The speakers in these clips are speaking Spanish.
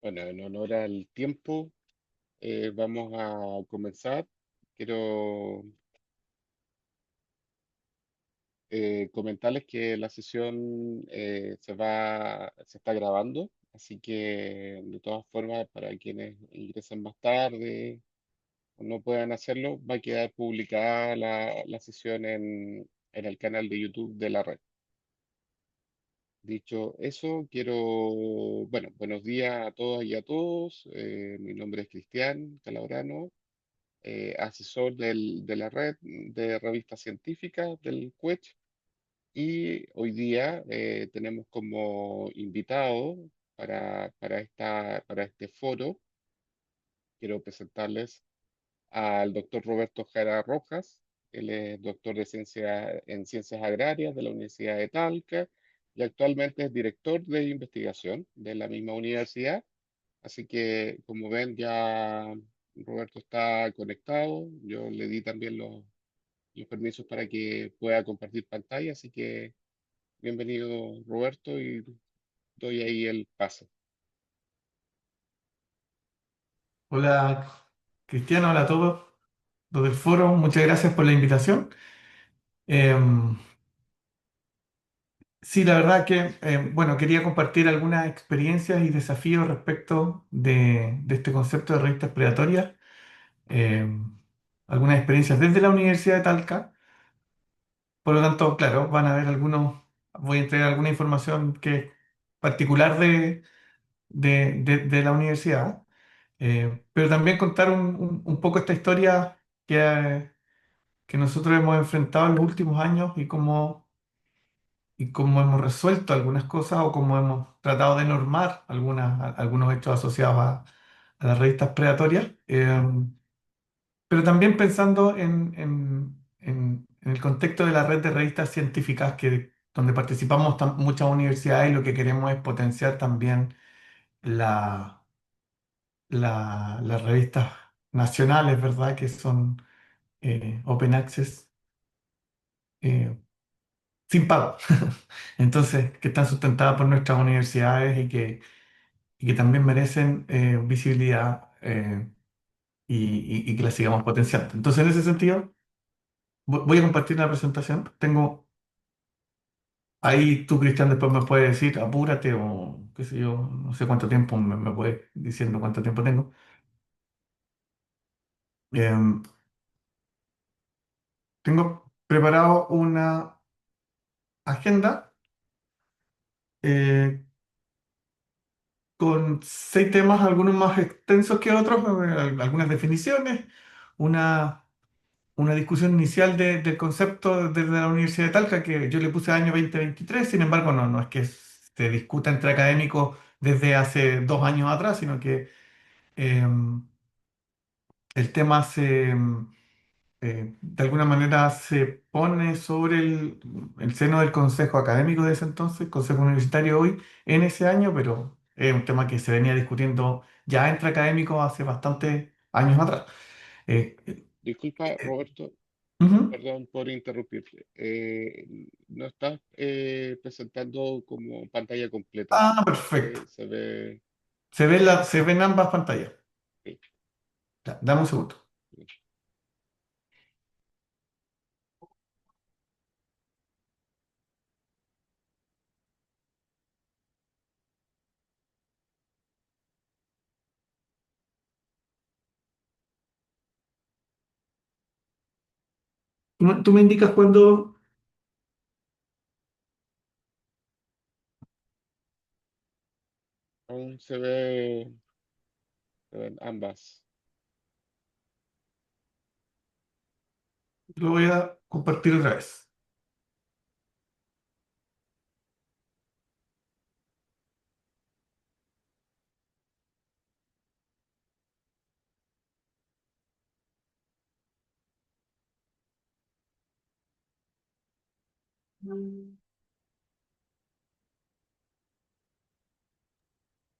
Bueno, en honor al tiempo, vamos a comenzar. Quiero comentarles que la sesión se está grabando, así que de todas formas, para quienes ingresen más tarde o no puedan hacerlo, va a quedar publicada la sesión en el canal de YouTube de la red. Dicho eso, buenos días a todas y a todos. Mi nombre es Cristian Calabrano, asesor de la red de revistas científicas del CUECH, y hoy día tenemos como invitado para este foro. Quiero presentarles al doctor Roberto Jara Rojas. Él es doctor en ciencias agrarias de la Universidad de Talca y actualmente es director de investigación de la misma universidad. Así que, como ven, ya Roberto está conectado. Yo le di también los permisos para que pueda compartir pantalla. Así que, bienvenido, Roberto, y doy ahí el pase. Hola Cristiano, hola a todos los del foro, muchas gracias por la invitación. Em, sí, la verdad que, bueno, quería compartir algunas experiencias y desafíos respecto de este concepto de revistas predatorias, em, algunas experiencias desde la Universidad de Talca. Por lo tanto, claro, van a haber voy a entregar alguna información que es particular de la universidad, pero también contar un poco esta historia que nosotros hemos enfrentado en los últimos años y cómo hemos resuelto algunas cosas o cómo hemos tratado de normar algunos hechos asociados a las revistas predatorias, pero también pensando en el contexto de la red de revistas científicas donde participamos muchas universidades y lo que queremos es potenciar también la, las revistas nacionales, ¿verdad? Que son open access. eh, Sin pago. Entonces, que están sustentadas por nuestras universidades y que también merecen visibilidad, y que las sigamos potenciando. Entonces, en ese sentido, voy a compartir la presentación. Tengo ahí tú, Cristian, después me puedes decir, apúrate o qué sé yo, no sé cuánto tiempo me puedes diciendo cuánto tiempo tengo. Em, Tengo preparado una agenda eh, con 6 temas, algunos más extensos que otros, algunas definiciones, una, una discusión inicial del concepto desde la Universidad de Talca, que yo le puse año 2023. Sin embargo, no es que se discuta entre académicos desde hace 2 años atrás, sino que eh, el tema de alguna manera se pone sobre el seno del consejo académico de ese entonces, consejo universitario hoy, en ese año, pero es un tema que se venía discutiendo ya entre académicos hace bastantes años atrás. Eh, eh, Disculpa, eh, Roberto, Ujú. perdón por interrumpirte. No estás presentando como pantalla completa. Ah, perfecto. Se ve. Se ven ambas pantallas. Sí. Ya, dame un segundo. Tú me indicas cuando Aún se ven ambas. lo voy a compartir otra vez.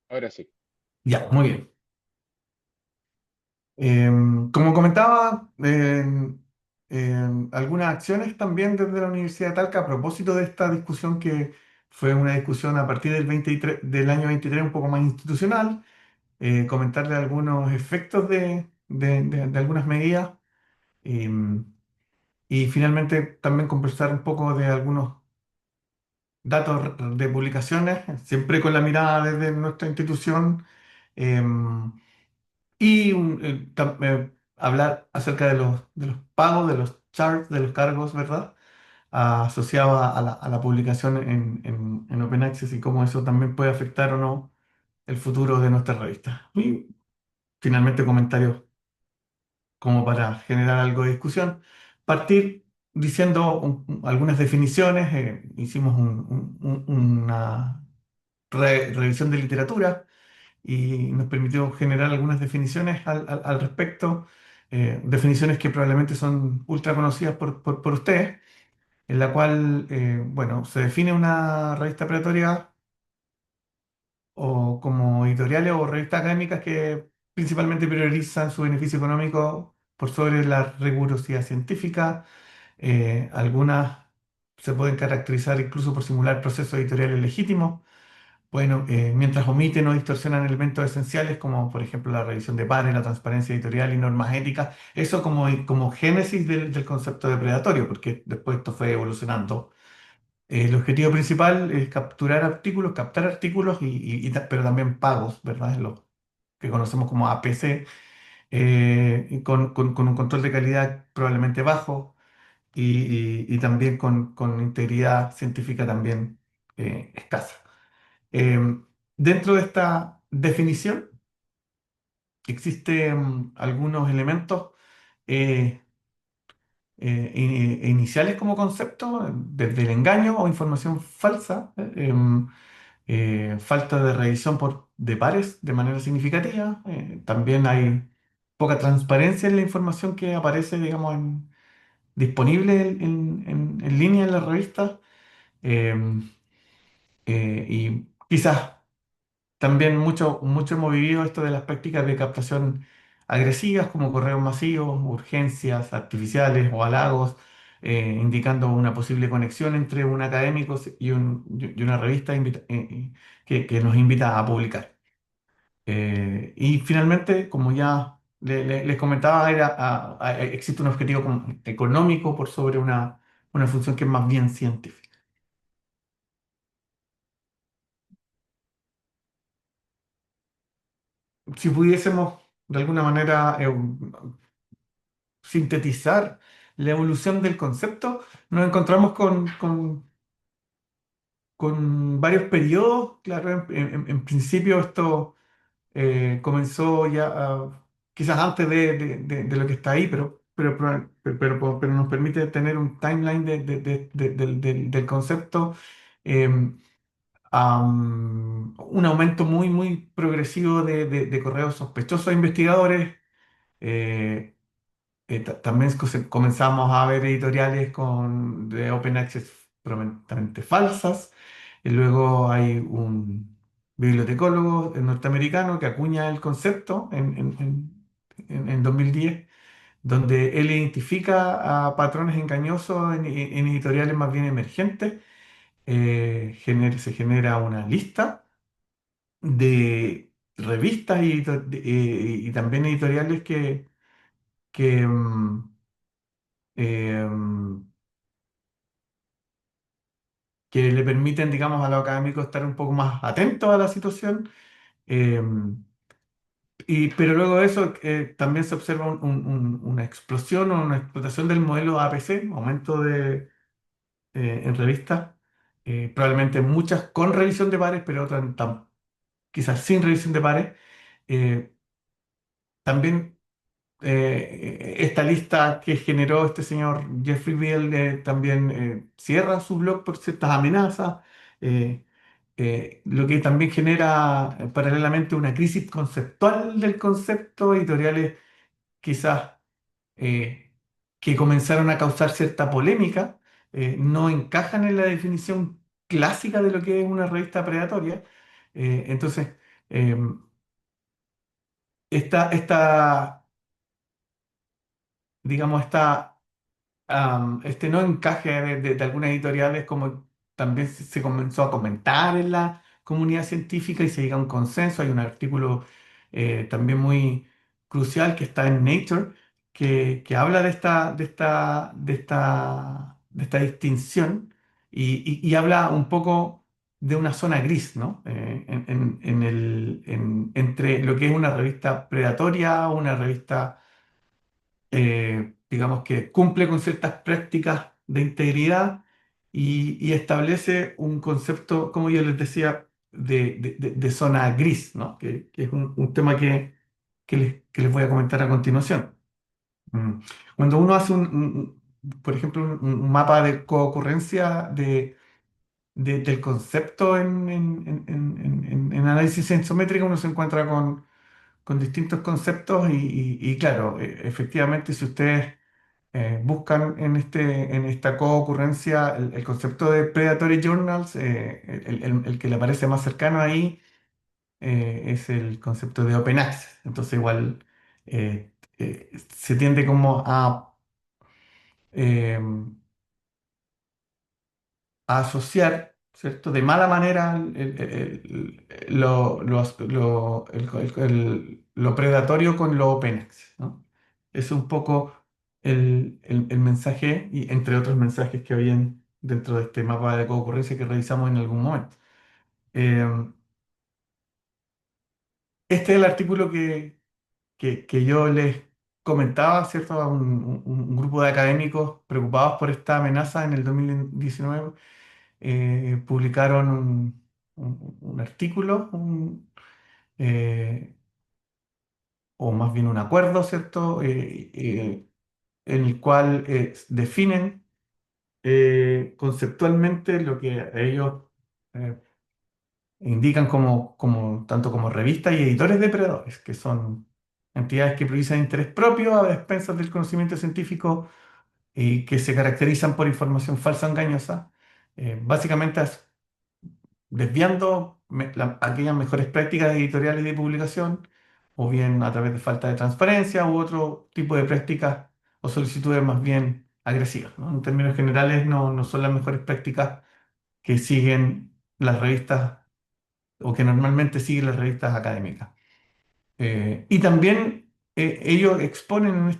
Ahora sí. Ya, muy bien. Como comentaba, algunas acciones también desde la Universidad de Talca a propósito de esta discusión que fue una discusión a partir del año 23 un poco más institucional. comentarle algunos efectos de algunas medidas y finalmente también conversar un poco de algunos datos de publicaciones, siempre con la mirada desde nuestra institución, em, y hablar acerca de los pagos, de los charges, de los cargos, ¿verdad? Asociados a la publicación en Open Access y cómo eso también puede afectar o no el futuro de nuestra revista. Y finalmente comentarios como para generar algo de discusión. Partir diciendo algunas definiciones, hicimos una revisión de literatura y nos permitió generar algunas definiciones al respecto, definiciones que probablemente son ultra conocidas por ustedes, en la cual, bueno, se define una revista predatoria o como editoriales o revistas académicas que principalmente priorizan su beneficio económico por sobre la rigurosidad científica. Algunas se pueden caracterizar incluso por simular procesos editoriales legítimos. Bueno, mientras omiten o distorsionan elementos esenciales como por ejemplo la revisión de pares, la transparencia editorial y normas éticas, eso como génesis del concepto de predatorio, porque después esto fue evolucionando. El objetivo principal es captar artículos pero también pagos, ¿verdad? Es lo que conocemos como APC, y con un control de calidad probablemente bajo y también con integridad científica también escasa. Eh, Dentro de esta definición existen algunos elementos eh, iniciales como concepto, desde el engaño o información falsa, falta de revisión de pares de manera significativa. También hay poca transparencia en la información que aparece, digamos, disponible en línea en la revista. eh, y quizás también mucho hemos vivido esto de las prácticas de captación agresivas como correos masivos, urgencias artificiales o halagos, indicando una posible conexión entre un académico y una revista que nos invita a publicar. Y finalmente, como ya les comentaba, existe un objetivo económico por sobre una función que es más bien científica. Si pudiésemos de alguna manera sintetizar la evolución del concepto, nos encontramos con varios periodos. Claro, en principio esto comenzó ya quizás antes de lo que está ahí, pero nos permite tener un timeline del concepto. eh, un aumento muy progresivo de correos sospechosos a investigadores. eh, También comenzamos a ver editoriales de Open Access probablemente falsas. Y luego hay un bibliotecólogo norteamericano que acuña el concepto en 2010, donde él identifica a patrones engañosos en editoriales más bien emergentes. Se genera una lista de revistas y también editoriales que, em, que le permiten, digamos, a los académicos estar un poco más atentos a la situación. eh, pero luego de eso también se observa una explosión o una explotación del modelo APC, aumento en revistas, probablemente muchas con revisión de pares, pero otras quizás sin revisión de pares. Eh, También esta lista que generó este señor Jeffrey Bell también cierra su blog por ciertas amenazas, eh, lo que también genera paralelamente una crisis conceptual del concepto, editoriales quizás eh, que comenzaron a causar cierta polémica, no encajan en la definición clásica de lo que es una revista predatoria. Entonces, eh, esta, digamos, este no encaje de algunas editoriales, como también se comenzó a comentar en la comunidad científica y se llega a un consenso. Hay un artículo también muy crucial que está en Nature, que habla de esta distinción y habla un poco de una zona gris, ¿no? Entre lo que es una revista predatoria, una revista digamos que cumple con ciertas prácticas de integridad y establece un concepto, como yo les decía, de zona gris, ¿no? Que es un tema que les voy a comentar a continuación. Mm. Cuando uno hace por ejemplo, un mapa de coocurrencia del concepto en análisis sensométrico, uno se encuentra con distintos conceptos y claro, efectivamente, si ustedes buscan en esta coocurrencia el concepto de predatory journals, el que le parece más cercano ahí es el concepto de open access. Entonces igual se tiende como eh, a asociar, ¿cierto? De mala manera lo predatorio con lo open access, ¿no? Es un poco el mensaje, y entre otros mensajes que habían dentro de este mapa de concurrencia que revisamos en algún momento. Eh, este es el artículo que yo les comentaba, ¿cierto? A un grupo de académicos preocupados por esta amenaza en el 2019 publicaron un artículo, eh, o más bien un acuerdo, ¿cierto? En el cual definen conceptualmente lo que ellos eh, indican tanto como revistas y editores depredadores, que son entidades que priorizan interés propio a expensas del conocimiento científico y que se caracterizan por información falsa o engañosa. Básicamente desviando aquellas mejores prácticas editoriales de publicación, o bien a través de falta de transparencia u otro tipo de prácticas o solicitudes más bien agresivas, ¿no? En términos generales, no son las mejores prácticas que siguen las revistas o que normalmente siguen las revistas académicas. Y también ellos exponen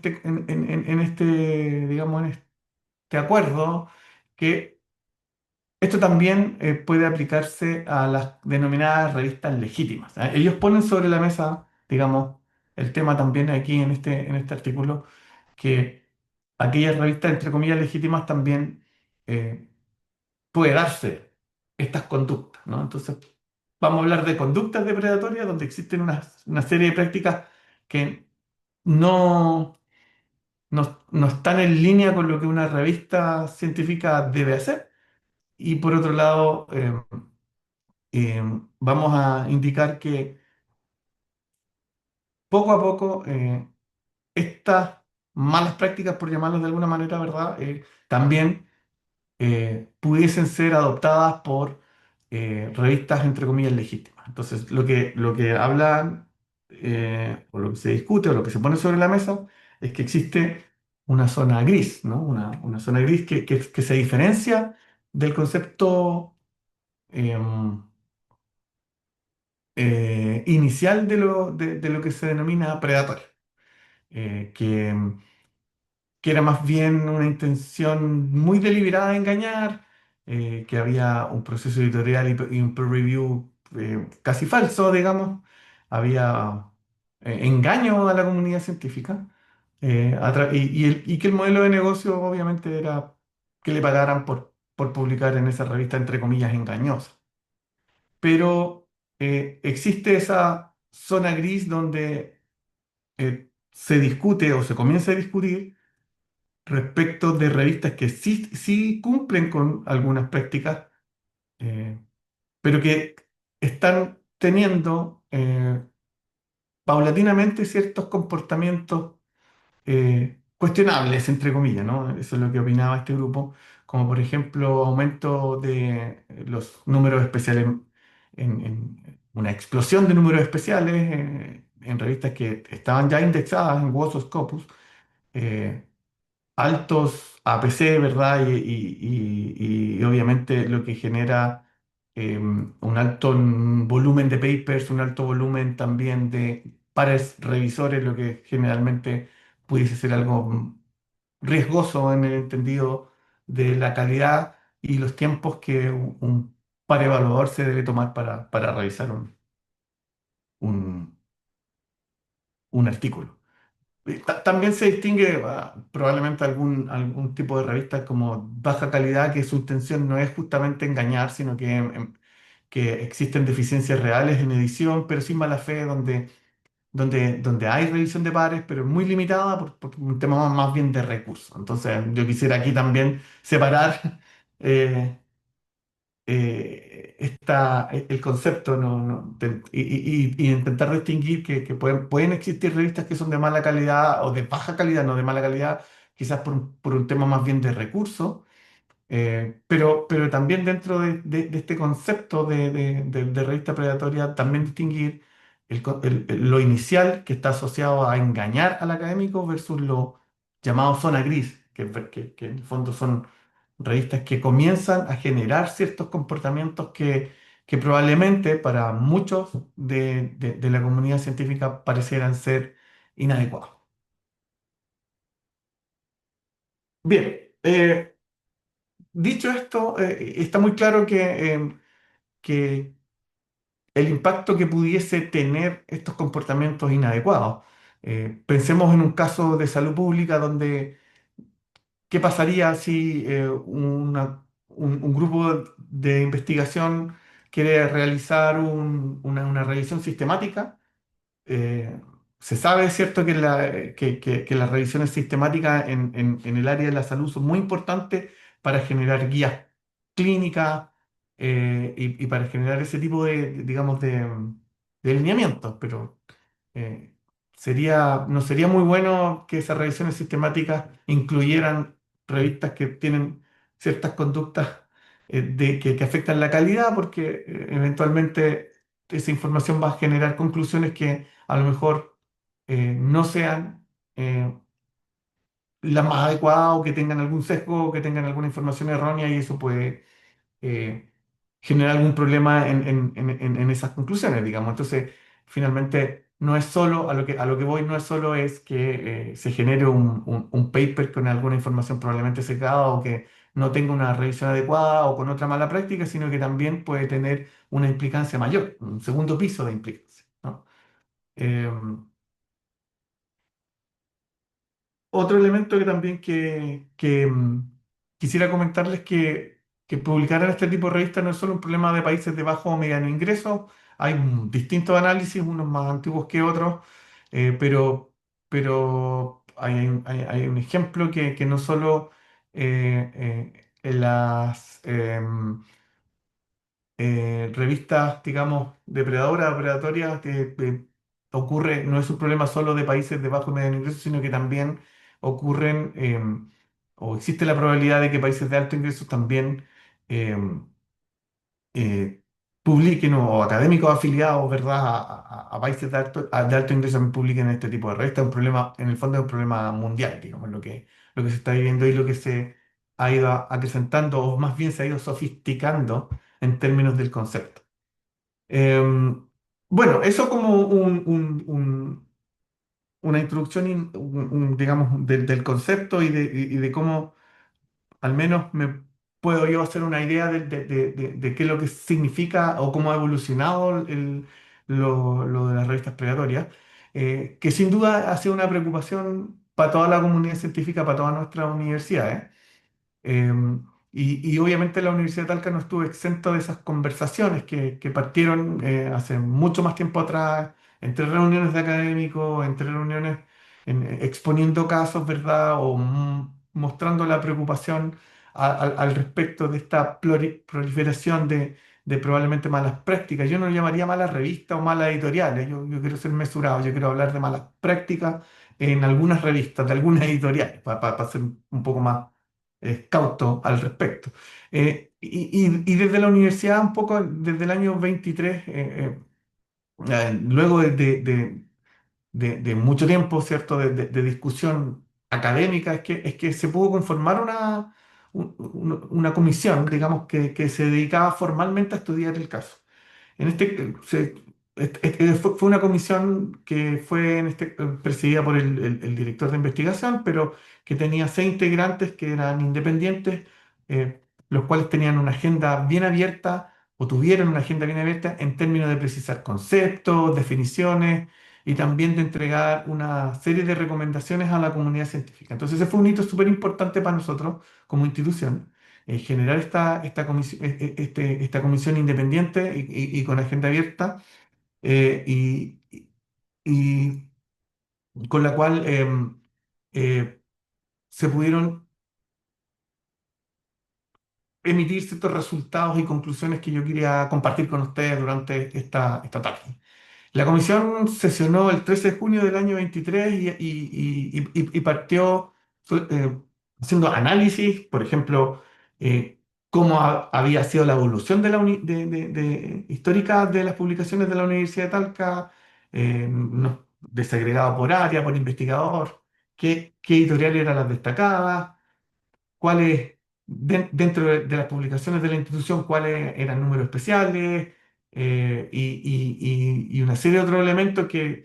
digamos, en este acuerdo que esto también puede aplicarse a las denominadas revistas legítimas. Ellos ponen sobre la mesa, digamos, el tema también aquí en este artículo, que aquellas revistas, entre comillas, legítimas también eh, puede darse estas conductas, ¿no? Entonces, vamos a hablar de conductas depredatorias donde existen una serie de prácticas que no, no están en línea con lo que una revista científica debe hacer. Y por otro lado, vamos a indicar que poco a poco estas malas prácticas, por llamarlos de alguna manera, ¿verdad? También pudiesen ser adoptadas por revistas, entre comillas, legítimas. Entonces, lo que hablan, o lo que se discute, o lo que se pone sobre la mesa, es que existe una zona gris, ¿no? Una zona gris que se diferencia del concepto em, inicial de lo que se denomina predatorio, que era más bien una intención muy deliberada de engañar, que había un proceso editorial y un peer review casi falso, digamos, había engaño a la comunidad científica, y que el modelo de negocio obviamente era que le pagaran por publicar en esa revista, entre comillas, engañosa. Pero existe esa zona gris donde se discute o se comienza a discutir respecto de revistas que sí cumplen con algunas prácticas, eh, pero que están teniendo paulatinamente ciertos comportamientos cuestionables, entre comillas, ¿no? Eso es lo que opinaba este grupo, como por ejemplo aumento de los números especiales, una explosión de números especiales en revistas que estaban ya indexadas en Wossos Scopus, eh, altos APC, ¿verdad? Y obviamente lo que genera un alto volumen de papers, un alto volumen también pares revisores, lo que generalmente pudiese ser algo riesgoso en el entendido de la calidad y los tiempos que un par evaluador se debe tomar para revisar un- un artículo. También se distingue probablemente algún tipo de revista como baja calidad, que su intención no es justamente engañar, sino que existen deficiencias reales en edición, pero sin mala fe, donde hay revisión de pares, pero muy limitada por un tema más bien de recursos. Entonces, yo quisiera aquí también separar eh, el concepto, y intentar distinguir que pueden existir revistas que son de mala calidad o de baja calidad, no de mala calidad, quizás por un tema más bien de recursos, pero también dentro de este concepto de revista predatoria, también distinguir lo inicial, que está asociado a engañar al académico, versus lo llamado zona gris, que en el fondo son revistas que comienzan a generar ciertos comportamientos que probablemente para muchos de la comunidad científica parecieran ser inadecuados. Bien, dicho esto, está muy claro que el impacto que pudiese tener estos comportamientos inadecuados. Pensemos en un caso de salud pública donde, ¿qué pasaría si un grupo de investigación quiere realizar una revisión sistemática? eh, Se sabe, ¿cierto?, que las revisiones sistemáticas en el área de la salud son muy importantes para generar guías clínicas, y para generar ese tipo digamos, de lineamientos, pero eh, no sería muy bueno que esas revisiones sistemáticas incluyeran revistas que tienen ciertas conductas que afectan la calidad, porque eventualmente esa información va a generar conclusiones que a lo mejor no sean las más adecuadas, o que tengan algún sesgo, o que tengan alguna información errónea, y eso puede eh, generar algún problema en esas conclusiones, digamos. Entonces, finalmente, no es solo, a lo que voy, no es solo es que se genere un paper con alguna información probablemente sesgada, o que no tenga una revisión adecuada, o con otra mala práctica, sino que también puede tener una implicancia mayor, un segundo piso de implicancia, ¿no? Em, Otro elemento que también quisiera comentarles, que publicar en este tipo de revistas no es solo un problema de países de bajo o mediano ingreso. Hay distintos análisis, unos más antiguos que otros, pero hay un ejemplo que no solo en las revistas, digamos, depredadoras, predatorias, ocurre, no es un problema solo de países de bajo y mediano ingreso, sino que también ocurren, o existe la probabilidad de que países de alto ingreso también em, eh, publiquen, o académicos afiliados, ¿verdad?, a países de alto ingreso también publiquen este tipo de revistas. Un problema, en el fondo es un problema mundial, digamos, lo que se está viviendo, y lo que se ha ido acrecentando, o más bien se ha ido sofisticando en términos del concepto. Em, bueno, eso como una introducción, digamos, del concepto, y de cómo al menos me puedo yo hacer una idea de qué es lo que significa, o cómo ha evolucionado lo de las revistas predatorias, que sin duda ha sido una preocupación para toda la comunidad científica, para todas nuestras universidades. Y obviamente la Universidad de Talca no estuvo exento de esas conversaciones que partieron hace mucho más tiempo atrás, entre reuniones de académicos, entre reuniones exponiendo casos, ¿verdad? O mostrando la preocupación al respecto de esta proliferación de probablemente malas prácticas. Yo no lo llamaría malas revistas o malas editoriales. Yo quiero ser mesurado, yo quiero hablar de malas prácticas en algunas revistas, de algunas editoriales, para ser un poco más cauto al respecto. Y desde la universidad, un poco desde el año 23, luego de mucho tiempo, ¿cierto?, de discusión académica, es que se pudo conformar una comisión, digamos, que se dedicaba formalmente a estudiar el caso. En este, fue una comisión que fue presidida por el director de investigación, pero que tenía 6 integrantes que eran independientes, los cuales tenían una agenda bien abierta o tuvieron una agenda bien abierta en términos de precisar conceptos, definiciones y también de entregar una serie de recomendaciones a la comunidad científica. Entonces, ese fue un hito súper importante para nosotros como institución. Generar esta comisión independiente y con agenda abierta, eh, y, y- y con la cual eh, se pudieron emitir ciertos resultados y conclusiones que yo quería compartir con ustedes durante esta tarde. La comisión sesionó el 13 de junio del año 23 y partió eh, haciendo análisis, por ejemplo, cómo había sido la evolución histórica de las publicaciones de la Universidad de Talca, desagregado por área, por investigador, qué editoriales eran las destacadas, cuáles, dentro de las publicaciones de la institución, cuáles eran números especiales, y una serie de otros elementos que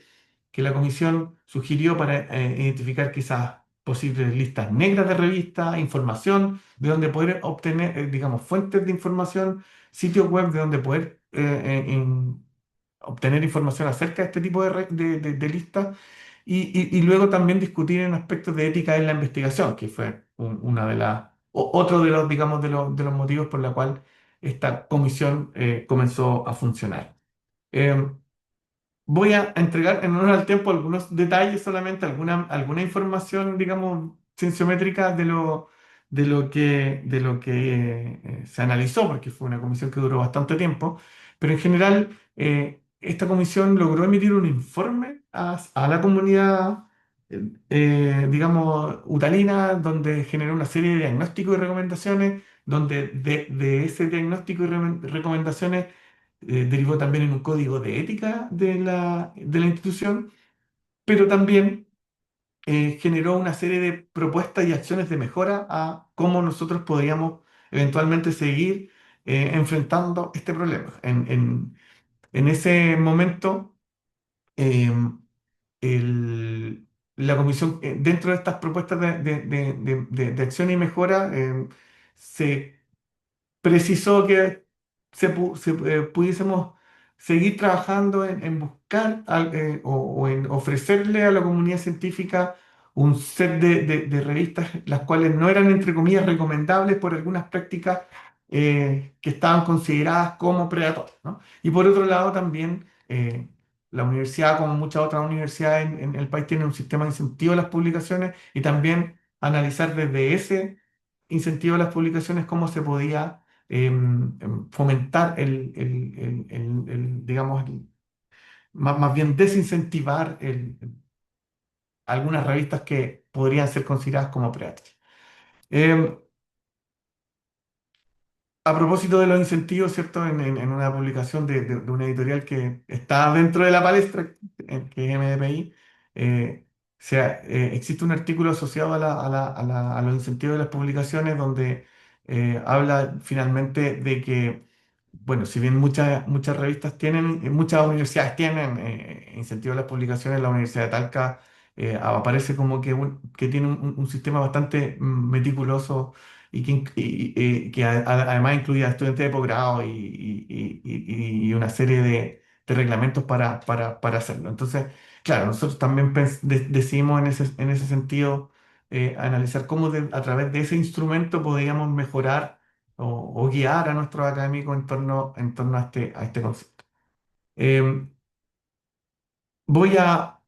la comisión sugirió para identificar quizás posibles listas negras de revistas, información de donde poder obtener, digamos, fuentes de información, sitios web de donde poder obtener información acerca de este tipo de listas y luego también discutir en aspectos de ética en la investigación, que fue una de otro de los, digamos, de los motivos por la cual esta comisión comenzó a funcionar. Em, Voy a entregar en honor al tiempo algunos detalles solamente, alguna información, digamos, cienciométrica de lo que se analizó, porque fue una comisión que duró bastante tiempo, pero en general esta comisión logró emitir un informe a la comunidad, digamos, utalina, donde generó una serie de diagnósticos y recomendaciones, donde de ese diagnóstico y recomendaciones derivó también en un código de ética de la institución, pero también generó una serie de propuestas y acciones de mejora a cómo nosotros podríamos eventualmente seguir enfrentando este problema. En ese momento, eh, la comisión, dentro de estas propuestas de acción y mejora, se precisó que pudiésemos seguir trabajando en buscar o en ofrecerle a la comunidad científica un set de revistas las cuales no eran, entre comillas, recomendables por algunas prácticas que estaban consideradas como predatorias, ¿no? Y por otro lado también la universidad, como muchas otras universidades en el país, tiene un sistema de incentivo a las publicaciones y también analizar desde ese incentivo a las publicaciones cómo se podía fomentar digamos, más bien desincentivar algunas revistas que podrían ser consideradas como predatorias. Em, a propósito de los incentivos, ¿cierto? En una publicación de una editorial que está dentro de la palestra, que es MDPI, existe un artículo asociado a los incentivos de las publicaciones donde habla finalmente de que, bueno, si bien muchas revistas tienen, muchas universidades tienen incentivos a las publicaciones, la Universidad de Talca aparece como que tiene un sistema bastante meticuloso y que además incluye a estudiantes de posgrado y una serie de reglamentos para hacerlo. Entonces, claro, nosotros también decidimos en ese sentido analizar cómo a través de ese instrumento podríamos mejorar o guiar a nuestros académicos en torno a este concepto. Em, Voy a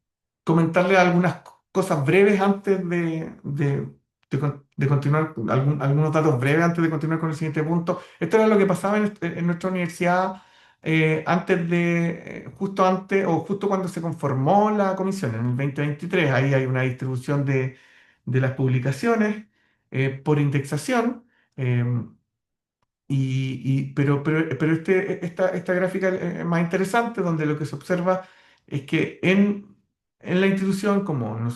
comentarle algunas cosas breves antes de continuar, algunos datos breves antes de continuar con el siguiente punto. Esto era lo que pasaba en nuestra universidad justo antes o justo cuando se conformó la comisión, en el 2023. Ahí hay una distribución de las publicaciones por indexación. em, pero esta gráfica es más interesante, donde lo que se observa es que en la institución, como no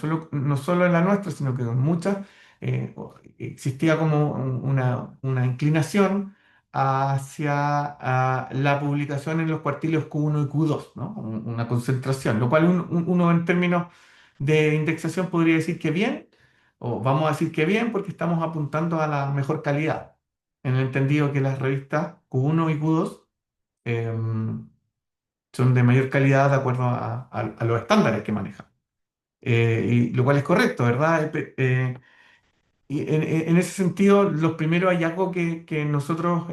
solo en la nuestra, sino que en muchas, existía como una inclinación hacia la publicación en los cuartiles Q1 y Q2, ¿no? Una concentración, lo cual uno en términos de indexación podría decir que bien, o vamos a decir que bien porque estamos apuntando a la mejor calidad, en el entendido que las revistas Q1 y Q2 son de mayor calidad de acuerdo a los estándares que manejan. Y lo cual es correcto, ¿verdad? Y en ese sentido, los primeros hallazgos que nosotros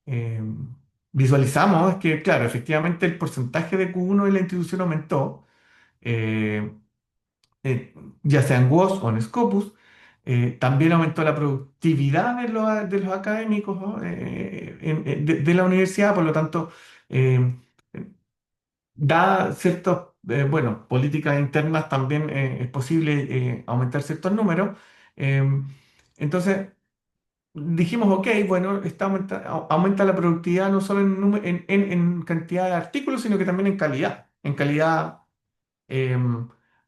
eh, visualizamos es que, claro, efectivamente el porcentaje de Q1 en la institución aumentó, eh, eh, ya sea en WOS o en Scopus. También aumentó la productividad de los académicos, ¿no? De la universidad, por lo tanto, eh, da ciertos, bueno, políticas internas también es posible aumentar ciertos números. Em, entonces, dijimos, ok, bueno, aumenta la productividad no solo en cantidad de artículos, sino que también en calidad eh,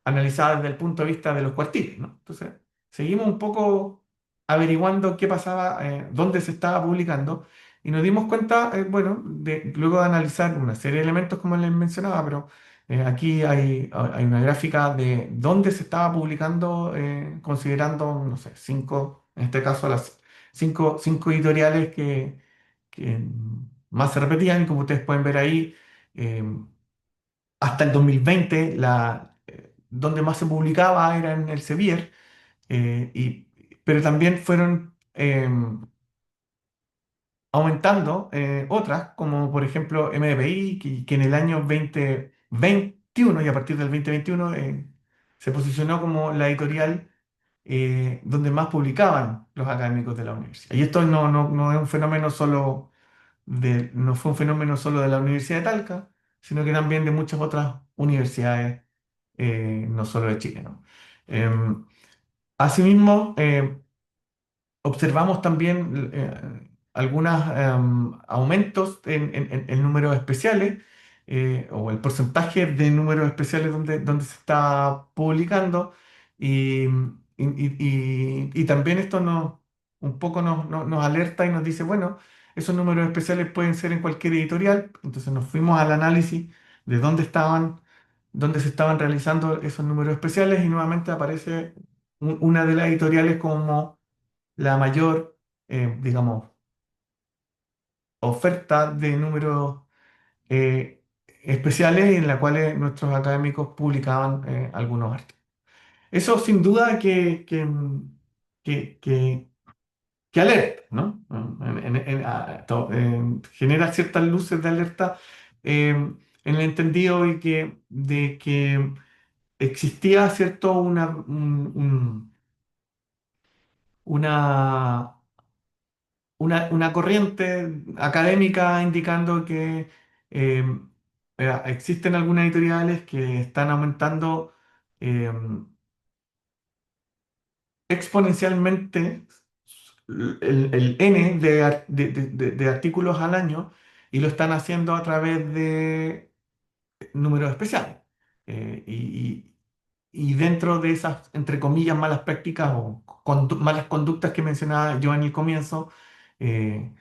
analizada desde el punto de vista de los cuartiles, ¿no? Entonces, seguimos un poco averiguando qué pasaba, dónde se estaba publicando, y nos dimos cuenta, bueno, luego de analizar una serie de elementos, como les mencionaba, pero aquí hay una gráfica de dónde se estaba publicando, considerando, no sé, en este caso, las cinco editoriales que más se repetían, y como ustedes pueden ver ahí, eh, hasta el 2020, donde más se publicaba era en el Sevier, pero también fueron aumentando otras, como por ejemplo MDPI, que en el año 2021 y a partir del 2021 se posicionó como la editorial donde más publicaban los académicos de la universidad. Y esto no es un fenómeno solo no fue un fenómeno solo de la Universidad de Talca, sino que también de muchas otras universidades, no solo de Chile, ¿no? Em, Asimismo, observamos también algunos aumentos en números especiales, o el porcentaje de números especiales donde se está publicando, y, y también esto un poco nos alerta y nos dice, bueno, esos números especiales pueden ser en cualquier editorial. Entonces nos fuimos al análisis de dónde se estaban realizando esos números especiales, y nuevamente aparece una de las editoriales como la mayor, digamos, oferta de números especiales en la cuales nuestros académicos publicaban algunos artículos. Eso sin duda que, que- que alerta, ¿no? Genera ciertas luces de alerta en el entendido de que existía, ¿cierto? Una una corriente académica indicando que eh, existen algunas editoriales que están aumentando eh, exponencialmente el N de artículos al año, y lo están haciendo a través de números especiales. Y dentro de esas, entre comillas, malas prácticas o malas conductas que mencionaba yo en el comienzo, eh,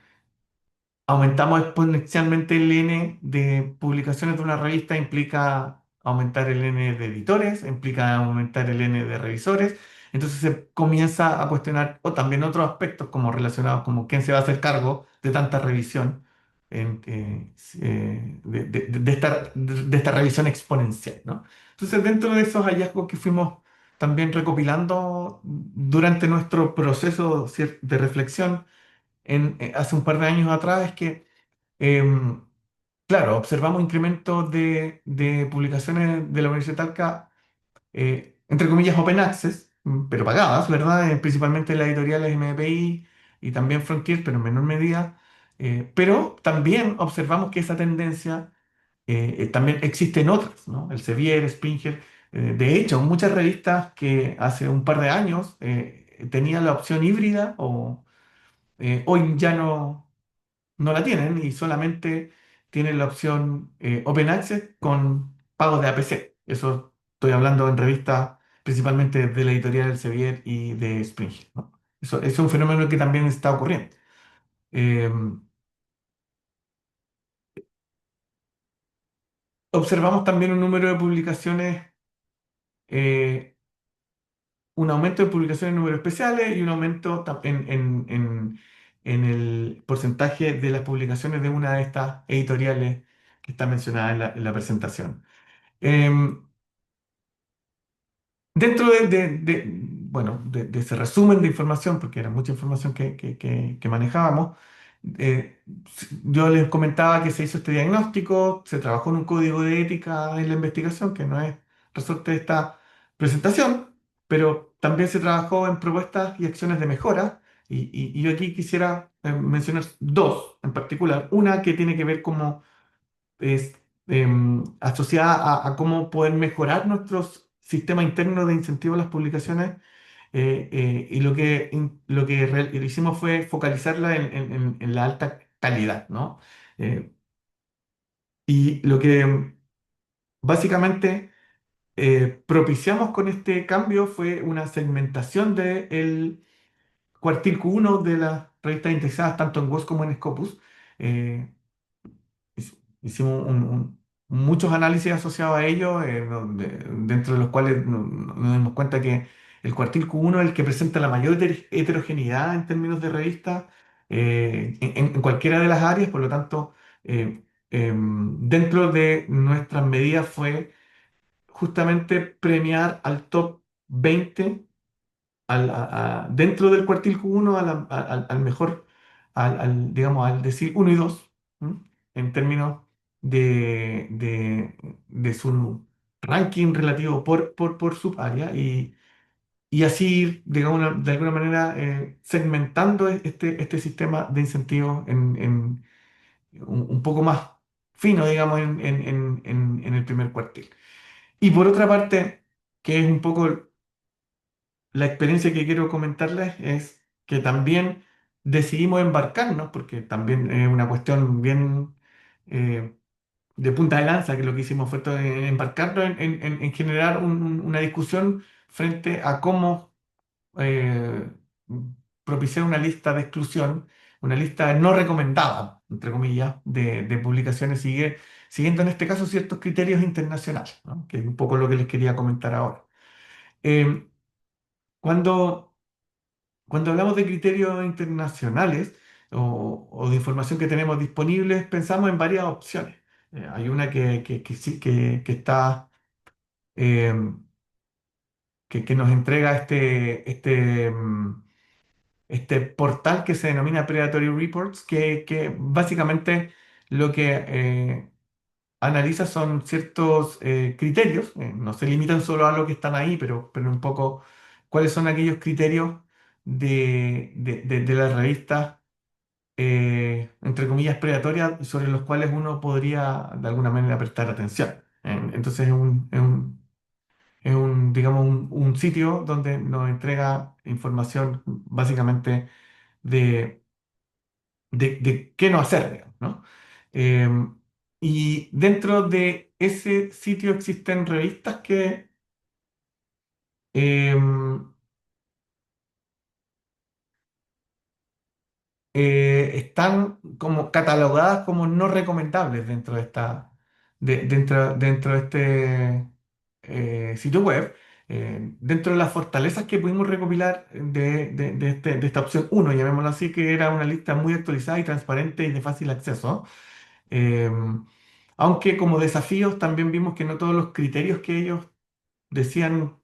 aumentamos exponencialmente el N de publicaciones de una revista, implica aumentar el N de editores, implica aumentar el N de revisores. Entonces se comienza a cuestionar, o también otros aspectos como relacionados como quién se va a hacer cargo de tanta revisión, de esta revisión exponencial, ¿no? Entonces, dentro de esos hallazgos que fuimos también recopilando durante nuestro proceso de reflexión, hace un par de años atrás, es que, em, claro, observamos incrementos de publicaciones de la Universidad de Talca, entre comillas, open access, pero pagadas, ¿verdad? Principalmente las editoriales MDPI y también Frontier, pero en menor medida. Pero también observamos que esa tendencia también existe en otras, ¿no? El Sevier, Springer. De hecho, muchas revistas que hace un par de años tenían la opción híbrida, o hoy ya no la tienen, y solamente tienen la opción Open Access con pagos de APC. Eso estoy hablando en revistas principalmente de la editorial Elsevier y de Springer, ¿no? Eso es un fenómeno que también está ocurriendo. Eh, Observamos también un número de publicaciones, eh, un aumento de publicaciones en números especiales y un aumento en el porcentaje de las publicaciones de una de estas editoriales que está mencionada en la presentación. Em, Dentro bueno, de ese resumen de información, porque era mucha información que manejábamos, yo les comentaba que se hizo este diagnóstico, se trabajó en un código de ética en la investigación, que no es resorte de esta presentación, pero también se trabajó en propuestas y acciones de mejora, y yo aquí quisiera mencionar dos en particular. Una que tiene que ver como es asociada a cómo poder mejorar nuestro sistema interno de incentivo a las publicaciones, y lo que hicimos fue focalizarla en la alta calidad, ¿no? Eh, y lo que básicamente propiciamos con este cambio fue una segmentación del cuartil Q1 de las revistas indexadas tanto en WOS como en Scopus. Eh, Hicimos muchos análisis asociados a ello, dentro de los cuales nos dimos cuenta que el cuartil Q1 es el que presenta la mayor heterogeneidad en términos de revista, en cualquiera de las áreas. Por lo tanto, dentro de nuestras medidas fue justamente premiar al top 20, dentro del cuartil Q1, al mejor, digamos, al decir uno y 2, ¿m? En términos de su ranking relativo por subárea, y así ir, digamos, de alguna manera segmentando este sistema de incentivos en un poco más fino, digamos, en el primer cuartil. Y por otra parte, que es un poco la experiencia que quiero comentarles, es que también decidimos embarcarnos, porque también es una cuestión bien eh, de punta de lanza, que lo que hicimos fue embarcarnos en generar una discusión frente a cómo eh, propiciar una lista de exclusión, una lista no recomendada, entre comillas, de publicaciones, siguiendo en este caso ciertos criterios internacionales, ¿no? Que es un poco lo que les quería comentar ahora. Eh, cuando Cuando hablamos de criterios internacionales o de información que tenemos disponibles, pensamos en varias opciones. Hay una que sí, que está, eh, que nos entrega este portal que se denomina Predatory Reports, que básicamente lo que analiza son ciertos criterios. No se limitan solo a lo que están ahí, pero un poco cuáles son aquellos criterios de las revistas, entre comillas, predatorias, sobre los cuales uno podría de alguna manera prestar atención. Entonces digamos, un sitio donde nos entrega información básicamente de, de qué no hacer, digamos, ¿no? Eh, y dentro de ese sitio existen revistas que eh, están como catalogadas como no recomendables dentro de este sitio web. Dentro de las fortalezas que pudimos recopilar de esta opción uno, llamémoslo así, que era una lista muy actualizada y transparente y de fácil acceso. Eh, Aunque como desafíos también vimos que no todos los criterios que ellos decían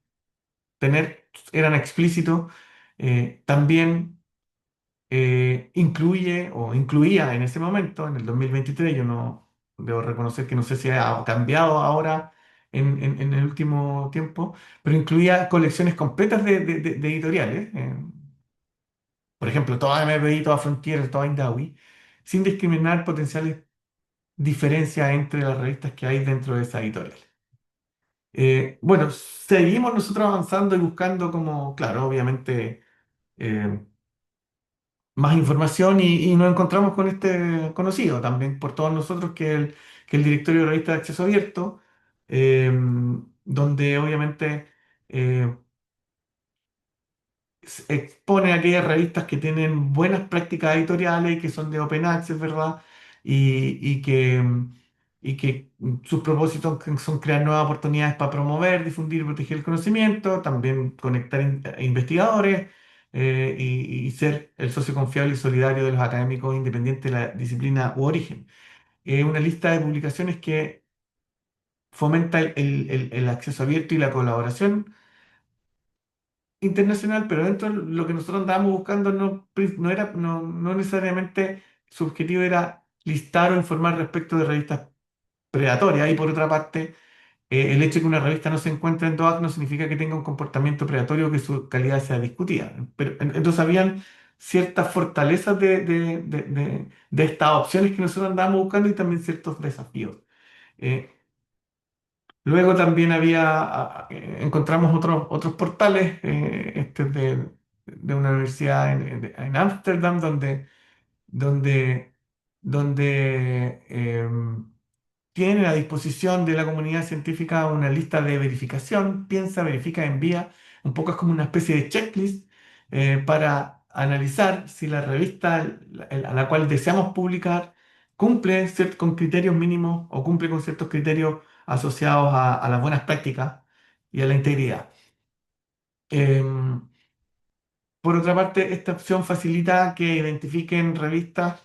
tener eran explícitos. También incluye o incluía en ese momento, en el 2023. Yo no debo reconocer que no sé si ha cambiado ahora en el último tiempo, pero incluía colecciones completas de editoriales, por ejemplo, toda MBI, toda Frontier, toda Indawi, sin discriminar potenciales diferencias entre las revistas que hay dentro de esa editorial. Bueno, seguimos nosotros avanzando y buscando como, claro, obviamente, eh, más información, y nos encontramos con este conocido también por todos nosotros, que el directorio de revista de acceso abierto, eh, donde obviamente eh, expone aquellas revistas que tienen buenas prácticas editoriales, que son de open access, ¿verdad? Y que sus propósitos son crear nuevas oportunidades para promover, difundir y proteger el conocimiento, también conectar investigadores, y ser el socio confiable y solidario de los académicos independientes de la disciplina u origen. Una lista de publicaciones que fomenta el acceso abierto y la colaboración internacional, pero dentro de lo que nosotros andábamos buscando no necesariamente su objetivo era listar o informar respecto de revistas predatorias. Y por otra parte, el hecho de que una revista no se encuentre en DOAC no significa que tenga un comportamiento predatorio o que su calidad sea discutida. Pero, entonces habían ciertas fortalezas de estas opciones que nosotros andábamos buscando y también ciertos desafíos. Eh, Luego también encontramos otros portales, este es de una universidad en Ámsterdam, donde, donde tienen a disposición de la comunidad científica una lista de verificación, piensa, verifica, envía, un poco es como una especie de checklist, para analizar si la revista a la cual deseamos publicar cumple con criterios mínimos o cumple con ciertos criterios asociados a las buenas prácticas y a la integridad. Em, por otra parte, esta opción facilita que identifiquen revistas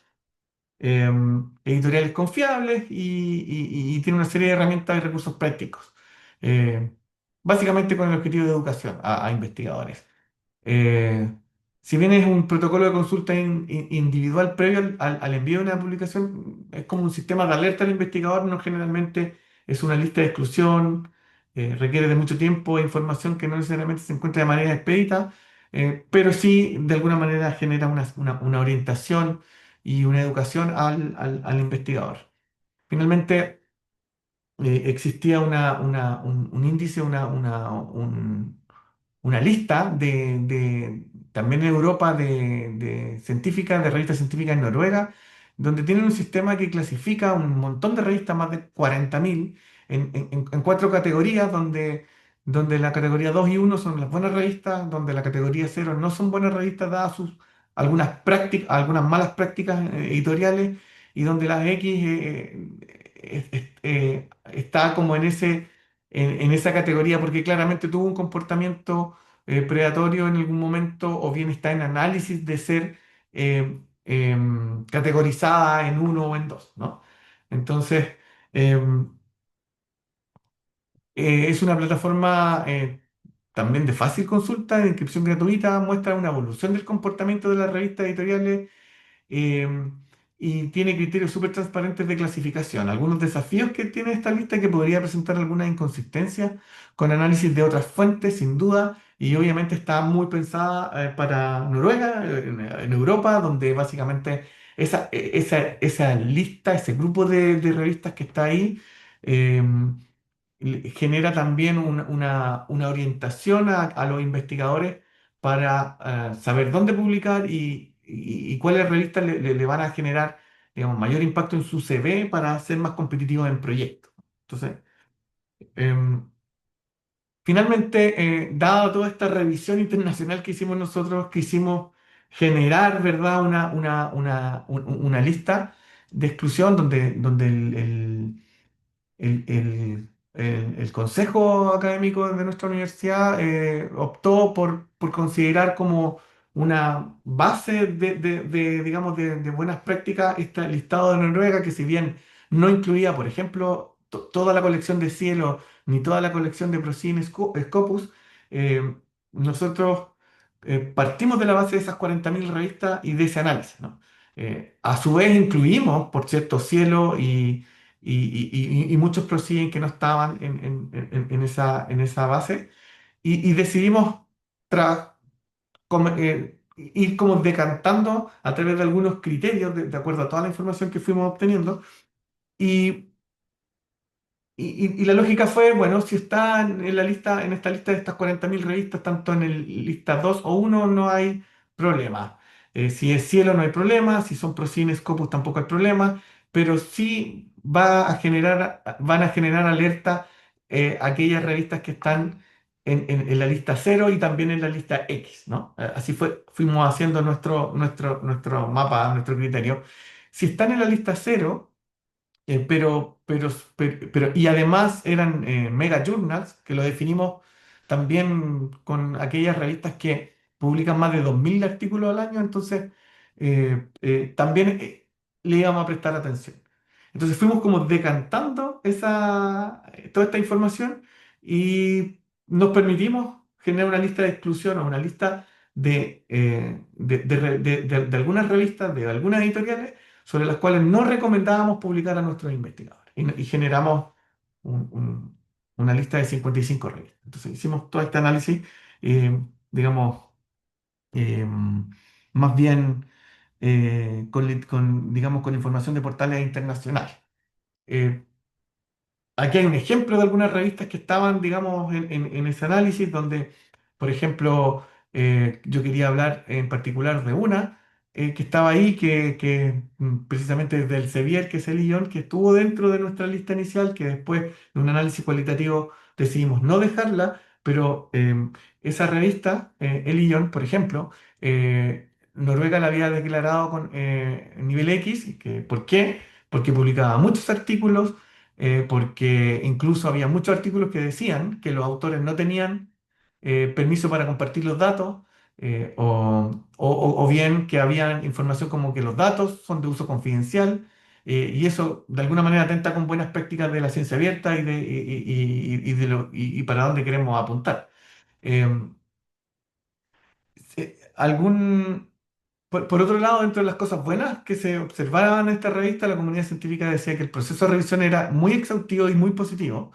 editoriales confiables y tiene una serie de herramientas y recursos prácticos, eh, básicamente con el objetivo de educación a investigadores. Eh, si bien es un protocolo de consulta individual previo al envío de una publicación, es como un sistema de alerta al investigador, no generalmente es una lista de exclusión, requiere de mucho tiempo e información que no necesariamente se encuentra de manera expedita, pero sí de alguna manera genera una orientación y una educación al investigador. Finalmente, existía un índice, una lista también en Europa de científicas, de revistas científicas en Noruega, donde tienen un sistema que clasifica un montón de revistas, más de 40.000, en cuatro categorías, donde la categoría 2 y uno son las buenas revistas, donde la categoría cero no son buenas revistas dadas algunas prácticas, algunas malas prácticas editoriales, y donde la X está como en esa categoría porque claramente tuvo un comportamiento predatorio en algún momento o bien está en análisis de ser categorizada en uno o en dos, ¿no? Entonces, em, es una plataforma también de fácil consulta, de inscripción gratuita, muestra una evolución del comportamiento de las revistas editoriales, eh, y tiene criterios súper transparentes de clasificación. Algunos desafíos que tiene esta lista que podría presentar algunas inconsistencias con análisis de otras fuentes, sin duda, y obviamente está muy pensada para Noruega, en Europa, donde básicamente esa lista, ese grupo de revistas que está ahí, eh, genera también una orientación a los investigadores para saber dónde publicar y cuáles revistas le van a generar, digamos, mayor impacto en su CV para ser más competitivos en proyectos. Entonces, em, finalmente, dada toda esta revisión internacional que hicimos nosotros, quisimos generar, ¿verdad?, una lista de exclusión donde el consejo académico de nuestra universidad optó por considerar como una base digamos, de buenas prácticas este listado de Noruega, que si bien no incluía, por ejemplo, toda la colección de Cielo ni toda la colección de Procine Scopus, eh, nosotros partimos de la base de esas 40.000 revistas y de ese análisis, ¿no? A su vez incluimos, por cierto, Cielo y muchos prosiguen que no estaban en esa base, y decidimos ir como decantando a través de algunos criterios, de acuerdo a toda la información que fuimos obteniendo, y, y la lógica fue, bueno, si están en la lista, en esta lista de estas 40.000 revistas, tanto en el lista 2 o uno no hay problema. Si es Cielo no hay problema, si son Procine Scopus tampoco hay problema, pero sí van a generar alerta aquellas revistas que están en la lista cero y también en la lista X, ¿no? Así fuimos haciendo nuestro mapa, nuestro criterio. Si están en la lista cero, y además eran mega journals, que lo definimos también con aquellas revistas que publican más de 2.000 artículos al año, entonces también le íbamos a prestar atención. Entonces fuimos como decantando toda esta información y nos permitimos generar una lista de exclusión o una lista de algunas revistas, de algunas editoriales sobre las cuales no recomendábamos publicar a nuestros investigadores. Y generamos un- un- una lista de 55 revistas. Entonces hicimos todo este análisis, eh, digamos, eh, más bien digamos, con información de portales internacionales. Eh, Aquí hay un ejemplo de algunas revistas que estaban, digamos, en ese análisis, donde, por ejemplo, yo quería hablar en particular de una que estaba ahí, precisamente desde el Sevier, que es el Lyon, que estuvo dentro de nuestra lista inicial, que después de un análisis cualitativo decidimos no dejarla, pero esa revista, el Lyon, por ejemplo, Noruega la había declarado con nivel X. ¿Por qué? Porque publicaba muchos artículos, porque incluso había muchos artículos que decían que los autores no tenían permiso para compartir los datos, o bien que había información como que los datos son de uso confidencial, y eso de alguna manera atenta con buenas prácticas de la ciencia abierta y para dónde queremos apuntar. Eh, algún, por otro lado, dentro de las cosas buenas que se observaban en esta revista, la comunidad científica decía que el proceso de revisión era muy exhaustivo y muy positivo,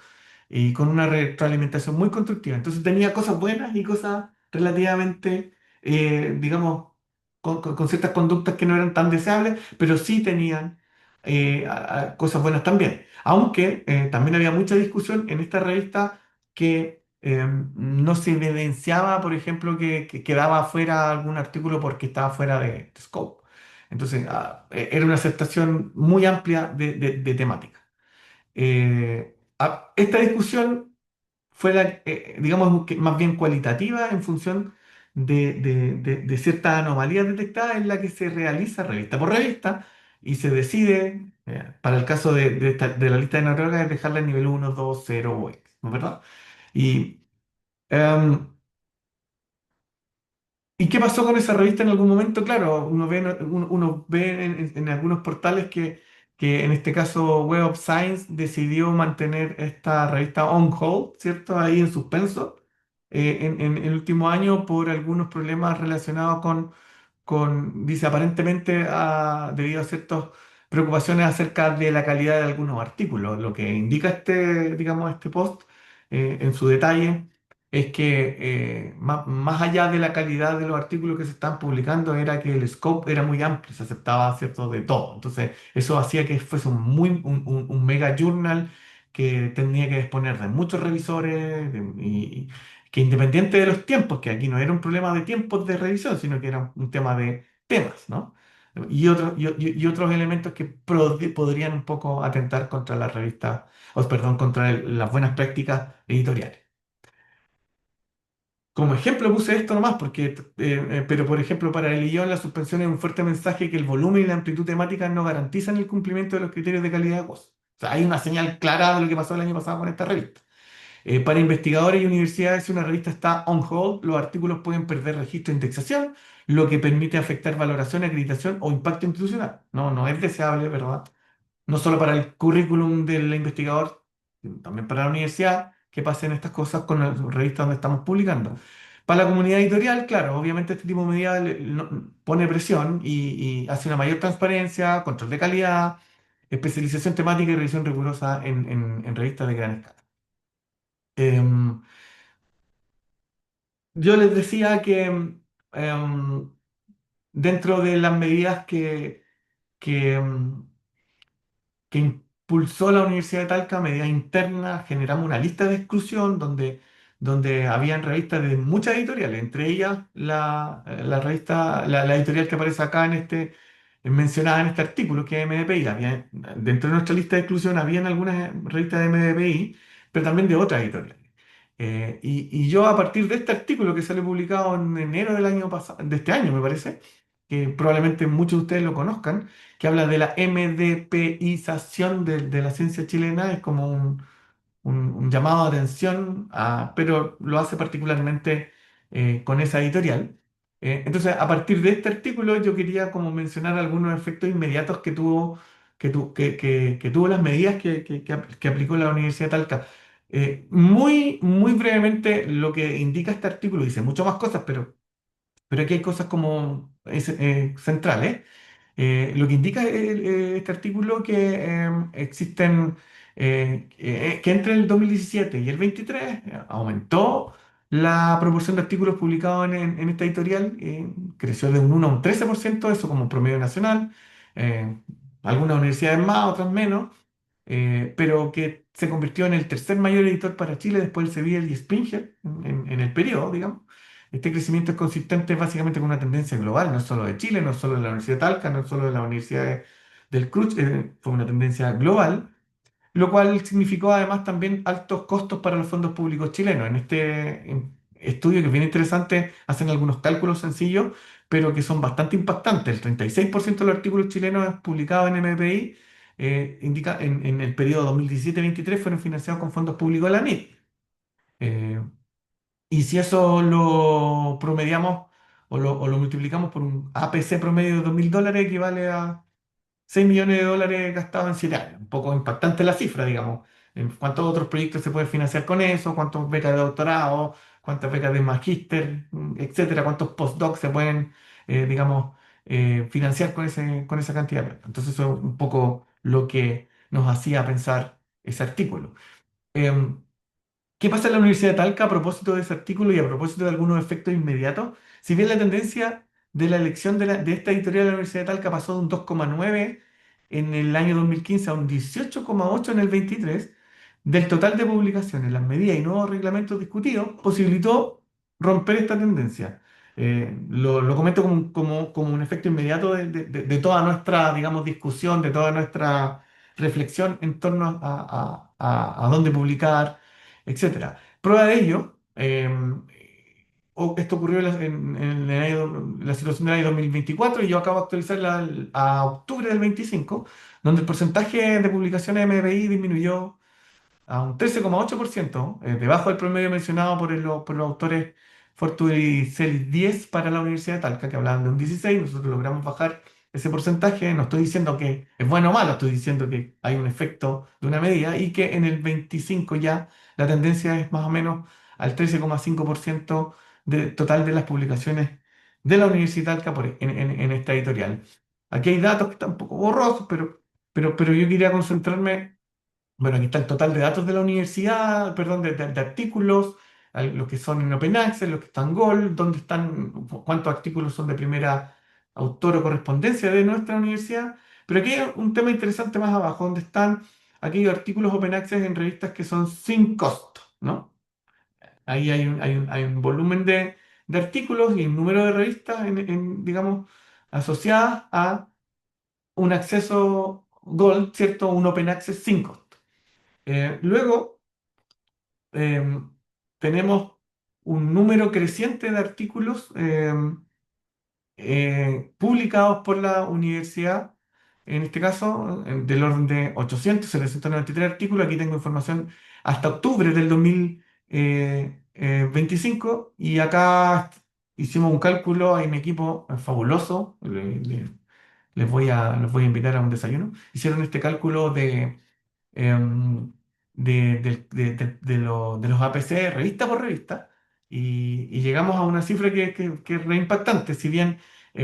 y con una retroalimentación muy constructiva. Entonces tenía cosas buenas y cosas relativamente, digamos, con ciertas conductas que no eran tan deseables, pero sí tenían cosas buenas también. Aunque también había mucha discusión en esta revista que no se evidenciaba, por ejemplo, que quedaba fuera algún artículo porque estaba fuera de scope. Entonces, era una aceptación muy amplia de temática. Esta discusión fue digamos, que más bien cualitativa en función de ciertas anomalías detectadas en la que se realiza revista por revista y se decide, para el caso de la lista de Noruega, es dejarla en nivel uno, 2, 0 o X, ¿no es verdad? Y, em, ¿Y qué pasó con esa revista en algún momento? Claro, uno ve en algunos portales que en este caso Web of Science decidió mantener esta revista on hold, ¿cierto? Ahí en suspenso, en el último año por algunos problemas relacionados dice, aparentemente debido a ciertas preocupaciones acerca de la calidad de algunos artículos. Lo que indica digamos, este post en su detalle es que más allá de la calidad de los artículos que se están publicando, era que el scope era muy amplio, se aceptaba, ¿cierto?, de todo. Entonces, eso hacía que fuese un mega journal que tenía que disponer de muchos revisores, y que independiente de los tiempos, que aquí no era un problema de tiempos de revisión, sino que era un tema de temas, ¿no? Y otros elementos que podrían un poco atentar contra la revista, o perdón, contra las buenas prácticas editoriales. Como ejemplo puse esto nomás, pero por ejemplo para el guión la suspensión es un fuerte mensaje que el volumen y la amplitud temática no garantizan el cumplimiento de los criterios de calidad de voz. O sea, hay una señal clara de lo que pasó el año pasado con esta revista. Para investigadores y universidades, si una revista está on hold, los artículos pueden perder registro de indexación, lo que permite afectar valoración, acreditación o impacto institucional. No es deseable, ¿verdad? No solo para el currículum del investigador, sino también para la universidad, que pasen estas cosas con las revistas donde estamos publicando. Para la comunidad editorial, claro, obviamente este tipo de medidas pone presión y hace una mayor transparencia, control de calidad, especialización temática y revisión rigurosa en revistas de gran escala. Em, yo les decía que dentro de las medidas que, em, que impulsó la Universidad de Talca, medidas internas, generamos una lista de exclusión donde habían revistas de muchas editoriales, entre ellas la revista, la editorial que aparece acá mencionada en este artículo, que es MDPI. Dentro de nuestra lista de exclusión habían algunas revistas de MDPI, pero también de otras editoriales. Y yo a partir de este artículo que sale publicado en enero del año pasado, de este año me parece, que probablemente muchos de ustedes lo conozcan, que habla de la MDPización de la ciencia chilena, es como un llamado de atención, pero lo hace particularmente con esa editorial. Entonces, a partir de este artículo, yo quería como mencionar algunos efectos inmediatos que tuvo las medidas que aplicó la Universidad de Talca. Muy brevemente, lo que indica este artículo, dice muchas más cosas, pero aquí hay cosas como centrales. Lo que indica este artículo que existen, que entre el 2017 y el 23 aumentó la proporción de artículos publicados en esta editorial, creció de un 1 a un 13%, eso como promedio nacional, eh, algunas universidades más, otras menos, pero que se convirtió en el tercer mayor editor para Chile después del Sevilla y Springer en el periodo, digamos. Este crecimiento es consistente básicamente con una tendencia global, no es solo de Chile, no es solo de la Universidad de Talca, no es solo de la Universidad del Cruz, fue una tendencia global, lo cual significó además también altos costos para los fondos públicos chilenos. En este estudio, que es bien interesante, hacen algunos cálculos sencillos, pero que son bastante impactantes. El 36% de los artículos chilenos publicados en MPI indica en el periodo 2017-23 fueron financiados con fondos públicos de la NIT. Eh, y si eso lo promediamos o lo multiplicamos por un APC promedio de $2.000, equivale a 6 millones de dólares gastados en 7 años. Un poco impactante la cifra, digamos. En cuántos otros proyectos se pueden financiar con eso, cuántas becas de doctorado, cuántas becas de magíster, etcétera, cuántos postdocs se pueden, digamos, financiar con esa cantidad de plata. Entonces, eso es un poco lo que nos hacía pensar ese artículo. Em, ¿Qué pasa en la Universidad de Talca a propósito de ese artículo y a propósito de algunos efectos inmediatos? Si bien la tendencia de la elección de esta editorial de la Universidad de Talca pasó de un 2,9 en el año 2015 a un 18,8 en el 23, del total de publicaciones, las medidas y nuevos reglamentos discutidos, posibilitó romper esta tendencia. Lo comento como un efecto inmediato de toda nuestra, digamos, discusión, de toda nuestra reflexión en torno a dónde publicar, etcétera. Prueba de ello, esto ocurrió en la situación del año 2024 y yo acabo de actualizarla a octubre del 25, donde el porcentaje de publicaciones MBI disminuyó a un 13,8%, debajo del promedio mencionado por los autores Fortuny y Celis 10 para la Universidad de Talca, que hablaban de un 16. Nosotros logramos bajar ese porcentaje. No estoy diciendo que es bueno o malo, estoy diciendo que hay un efecto de una medida y que en el 25 ya la tendencia es más o menos al 13,5% de total de las publicaciones de la Universidad de Talca en esta editorial. Aquí hay datos que están un poco borrosos, pero yo quería concentrarme. Bueno, aquí está el total de datos de la universidad, perdón, de artículos, los que son en Open Access, los que están Gold, dónde están, cuántos artículos son de primera autor o correspondencia de nuestra universidad. Pero aquí hay un tema interesante más abajo, donde están aquellos artículos Open Access en revistas que son sin costo, ¿no? Ahí hay un volumen de artículos y un número de revistas, digamos, asociadas a un acceso Gold, ¿cierto? Un Open Access sin costo. Luego em, tenemos un número creciente de artículos publicados por la universidad, en este caso del orden de 793 artículos. Aquí tengo información hasta octubre del 2025 y acá hicimos un cálculo, hay un equipo fabuloso, los voy a invitar a un desayuno. Hicieron este cálculo em, de los APC revista por revista y llegamos a una cifra que es re impactante. Si bien,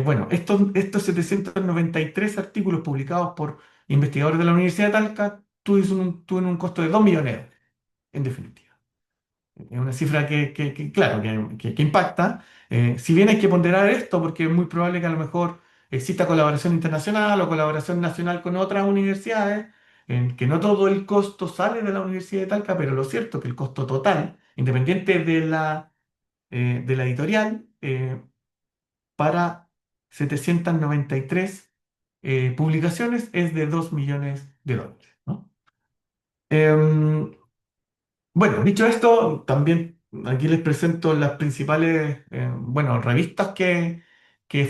bueno, estos 793 artículos publicados por investigadores de la Universidad de Talca tuvieron un costo de 2 millones de dólares, en definitiva. Es una cifra claro, que impacta. Si bien hay que ponderar esto, porque es muy probable que a lo mejor exista colaboración internacional o colaboración nacional con otras universidades, en que no todo el costo sale de la Universidad de Talca, pero lo cierto es que el costo total, independiente de la editorial, para 793 publicaciones es de 2 millones de dólares, ¿no? Em, Bueno, dicho esto, también aquí les presento las principales, bueno, revistas que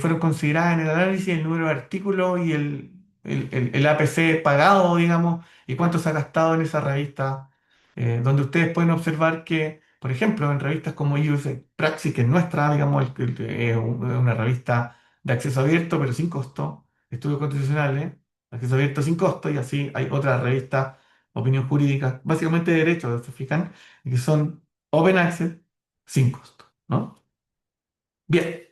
fueron consideradas en el análisis, el número de artículos y el APC pagado, digamos, y cuánto se ha gastado en esa revista, donde ustedes pueden observar que, por ejemplo, en revistas como US Praxis, que es nuestra, digamos, es una revista de acceso abierto, pero sin costo, estudios constitucionales, acceso abierto sin costo, y así hay otras revistas opinión jurídica, básicamente de derecho, ¿se fijan? Y que son open access sin costo, ¿no? Bien,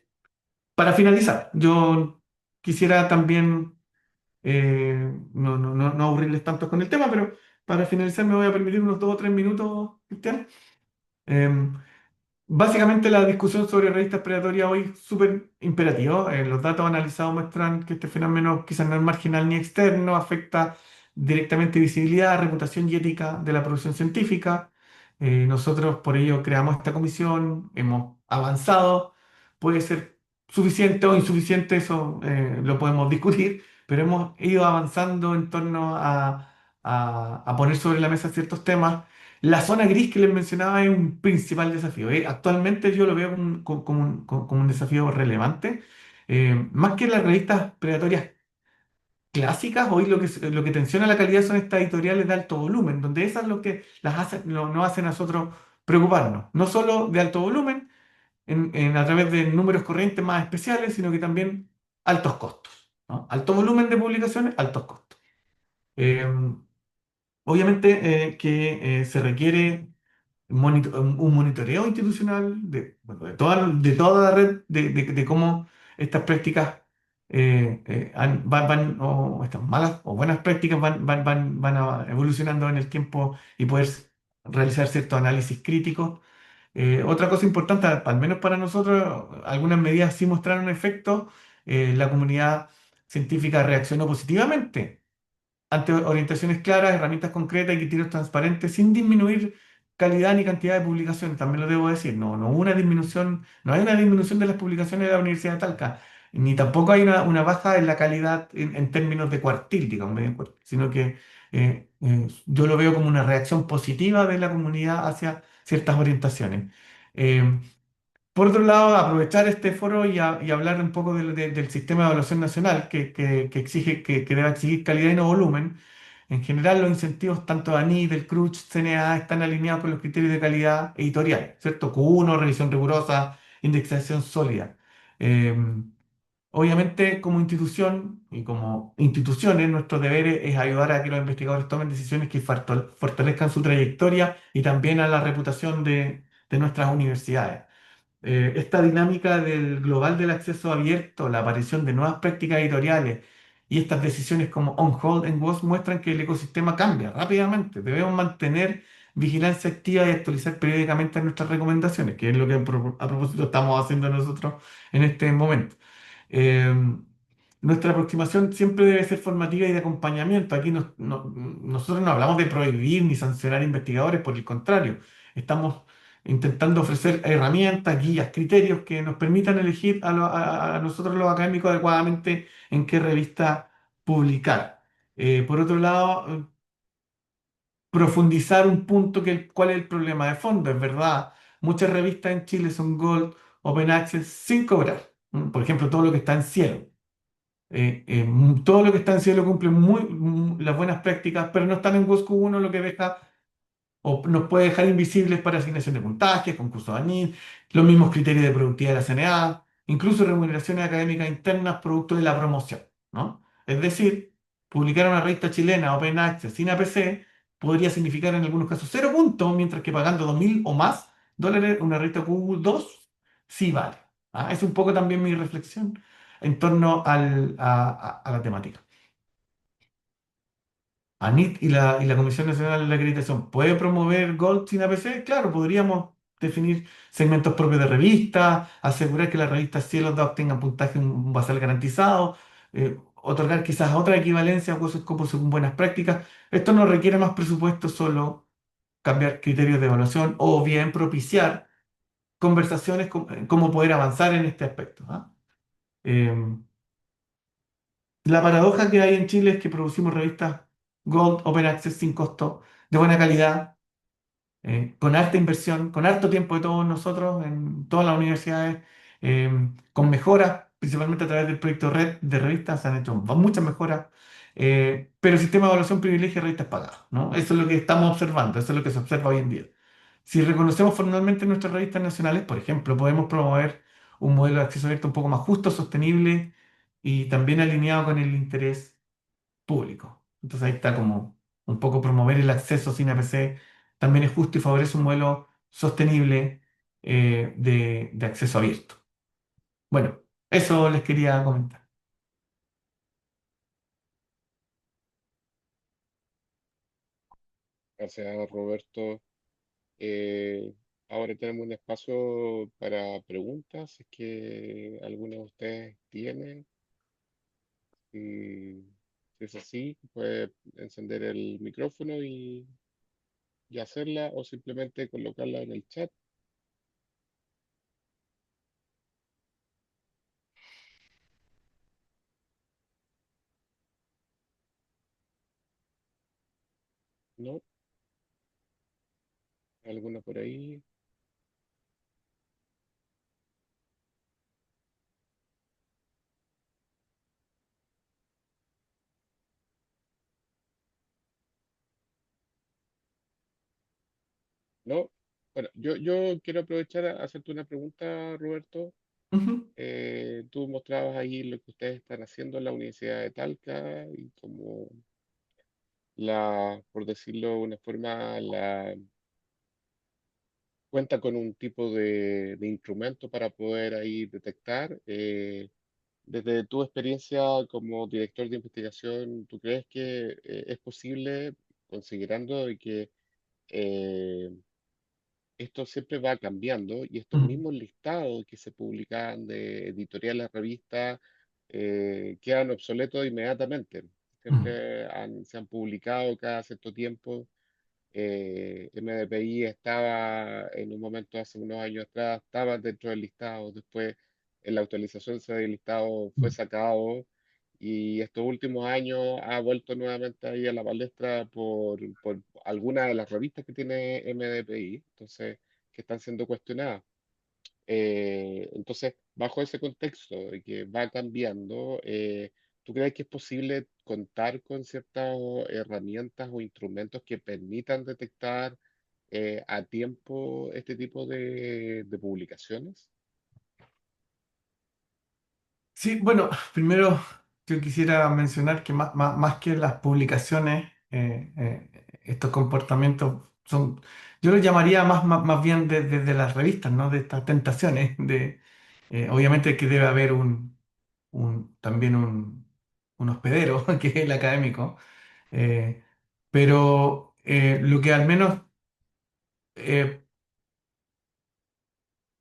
para finalizar, yo quisiera también no aburrirles tanto con el tema, pero para finalizar me voy a permitir unos 2 o 3 minutos, Cristian. Em, Básicamente la discusión sobre revistas predatorias hoy es súper imperativa. Los datos analizados muestran que este fenómeno quizás no es marginal ni externo, afecta directamente visibilidad, reputación y ética de la producción científica. Nosotros por ello creamos esta comisión, hemos avanzado, puede ser suficiente o insuficiente, eso lo podemos discutir, pero hemos ido avanzando en torno a poner sobre la mesa ciertos temas. La zona gris que les mencionaba es un principal desafío. Actualmente yo lo veo como un desafío relevante. Más que las revistas predatorias clásicas, hoy lo que tensiona la calidad son estas editoriales de alto volumen, donde esas lo que las hacen, nos hacen a nosotros preocuparnos. No solo de alto volumen, a través de números corrientes más especiales, sino que también altos costos, ¿no? Alto volumen de publicaciones, altos costos. Eh, Obviamente que se requiere un monitoreo institucional de toda la red de cómo estas prácticas o estas malas o buenas prácticas evolucionando en el tiempo y poder realizar ciertos análisis críticos. Otra cosa importante, al menos para nosotros, algunas medidas sí mostraron efecto. La comunidad científica reaccionó positivamente ante orientaciones claras, herramientas concretas y criterios transparentes, sin disminuir calidad ni cantidad de publicaciones, también lo debo decir. No hubo una disminución, no hay una disminución de las publicaciones de la Universidad de Talca, ni tampoco hay una baja en la calidad en términos de cuartil, digamos, medio cuartil, sino que yo lo veo como una reacción positiva de la comunidad hacia ciertas orientaciones. Eh, por otro lado, aprovechar este foro y hablar un poco del sistema de evaluación nacional que exige, que debe exigir calidad y no volumen. En general, los incentivos tanto de ANI, del CRUCH, CNA están alineados con los criterios de calidad editorial, ¿cierto? Q1, revisión rigurosa, indexación sólida. Eh, Obviamente, como institución y como instituciones, nuestro deber es ayudar a que los investigadores tomen decisiones que fortalezcan su trayectoria y también a la reputación de nuestras universidades. Esta dinámica del global del acceso abierto, la aparición de nuevas prácticas editoriales y estas decisiones como On Hold and WOS muestran que el ecosistema cambia rápidamente. Debemos mantener vigilancia activa y actualizar periódicamente nuestras recomendaciones, que es lo que a propósito estamos haciendo nosotros en este momento. Eh, Nuestra aproximación siempre debe ser formativa y de acompañamiento. Aquí nosotros no hablamos de prohibir ni sancionar investigadores, por el contrario, estamos intentando ofrecer herramientas, guías, criterios que nos permitan elegir a nosotros los académicos adecuadamente en qué revista publicar. Por otro lado, profundizar un punto cuál es el problema de fondo. Es verdad, muchas revistas en Chile son Gold, Open Access sin cobrar. Por ejemplo, todo lo que está en cielo. Todo lo que está en cielo cumple las buenas prácticas, pero no están en WOSCU 1, lo que deja o nos puede dejar invisibles para asignación de puntajes, concursos de ANID, los mismos criterios de productividad de la CNA, incluso remuneraciones académicas internas producto de la promoción, ¿no? Es decir, publicar una revista chilena Open Access sin APC podría significar en algunos casos 0 puntos, mientras que pagando 2.000 o más dólares una revista Q2 sí vale. ¿Ah? Es un poco también mi reflexión en torno a la temática. ANIT y la Comisión Nacional de Acreditación puede promover Gold sin APC. Claro, podríamos definir segmentos propios de revistas, asegurar que las revistas Cielo obtengan puntaje un basal garantizado, otorgar quizás otra equivalencia a cosas como según buenas prácticas. Esto no requiere más presupuesto, solo cambiar criterios de evaluación o bien propiciar conversaciones cómo poder avanzar en este aspecto. ¿Ah? Eh, La paradoja que hay en Chile es que producimos revistas Gold, Open Access sin costo, de buena calidad, con harta inversión, con harto tiempo de todos nosotros en todas las universidades, eh, con mejoras, principalmente a través del proyecto Red de revistas, se han hecho muchas mejoras, pero el sistema de evaluación privilegia revistas pagadas, ¿no? Eso es lo que estamos observando, eso es lo que se observa hoy en día. Si reconocemos formalmente nuestras revistas nacionales, por ejemplo, podemos promover un modelo de acceso abierto un poco más justo, sostenible y también alineado con el interés público. Entonces ahí está como un poco promover el acceso sin APC también es justo y favorece un modelo sostenible de acceso abierto. Bueno, eso les quería comentar. Gracias, Roberto. Eh, Ahora tenemos un espacio para preguntas, si es que alguno de ustedes tiene. Si, si es así, puede encender el micrófono y hacerla o simplemente colocarla en el chat, ¿no? ¿Alguna por ahí? ¿No? Bueno, yo quiero aprovechar a hacerte una pregunta, Roberto. Ujú, Tú mostrabas ahí lo que ustedes están haciendo en la Universidad de Talca y como por decirlo de una forma, cuenta con un tipo de instrumento para poder ahí detectar. Desde tu experiencia como director de investigación, ¿tú crees que es posible, considerando de que eh, esto siempre va cambiando y estos ujú, mismos listados que se publican de editoriales, revistas, quedan obsoletos inmediatamente? ujú, Se han publicado cada cierto tiempo. MDPI estaba en un momento hace unos años atrás, estaba dentro del listado, después en la actualización ese listado fue ujú, sacado y estos últimos años ha vuelto nuevamente ahí a la palestra por algunas de las revistas que tiene MDPI, entonces, que están siendo cuestionadas. Entonces, bajo ese contexto de que va cambiando, ¿tú crees que es posible contar con ciertas herramientas o instrumentos que permitan detectar a tiempo este tipo de publicaciones? sí, bueno, primero yo quisiera mencionar que más que las publicaciones, estos comportamientos son, yo los llamaría más bien de las revistas, ¿no? De estas tentaciones, obviamente que debe haber también un hospedero, que es el académico, eh, pero lo que al menos eh,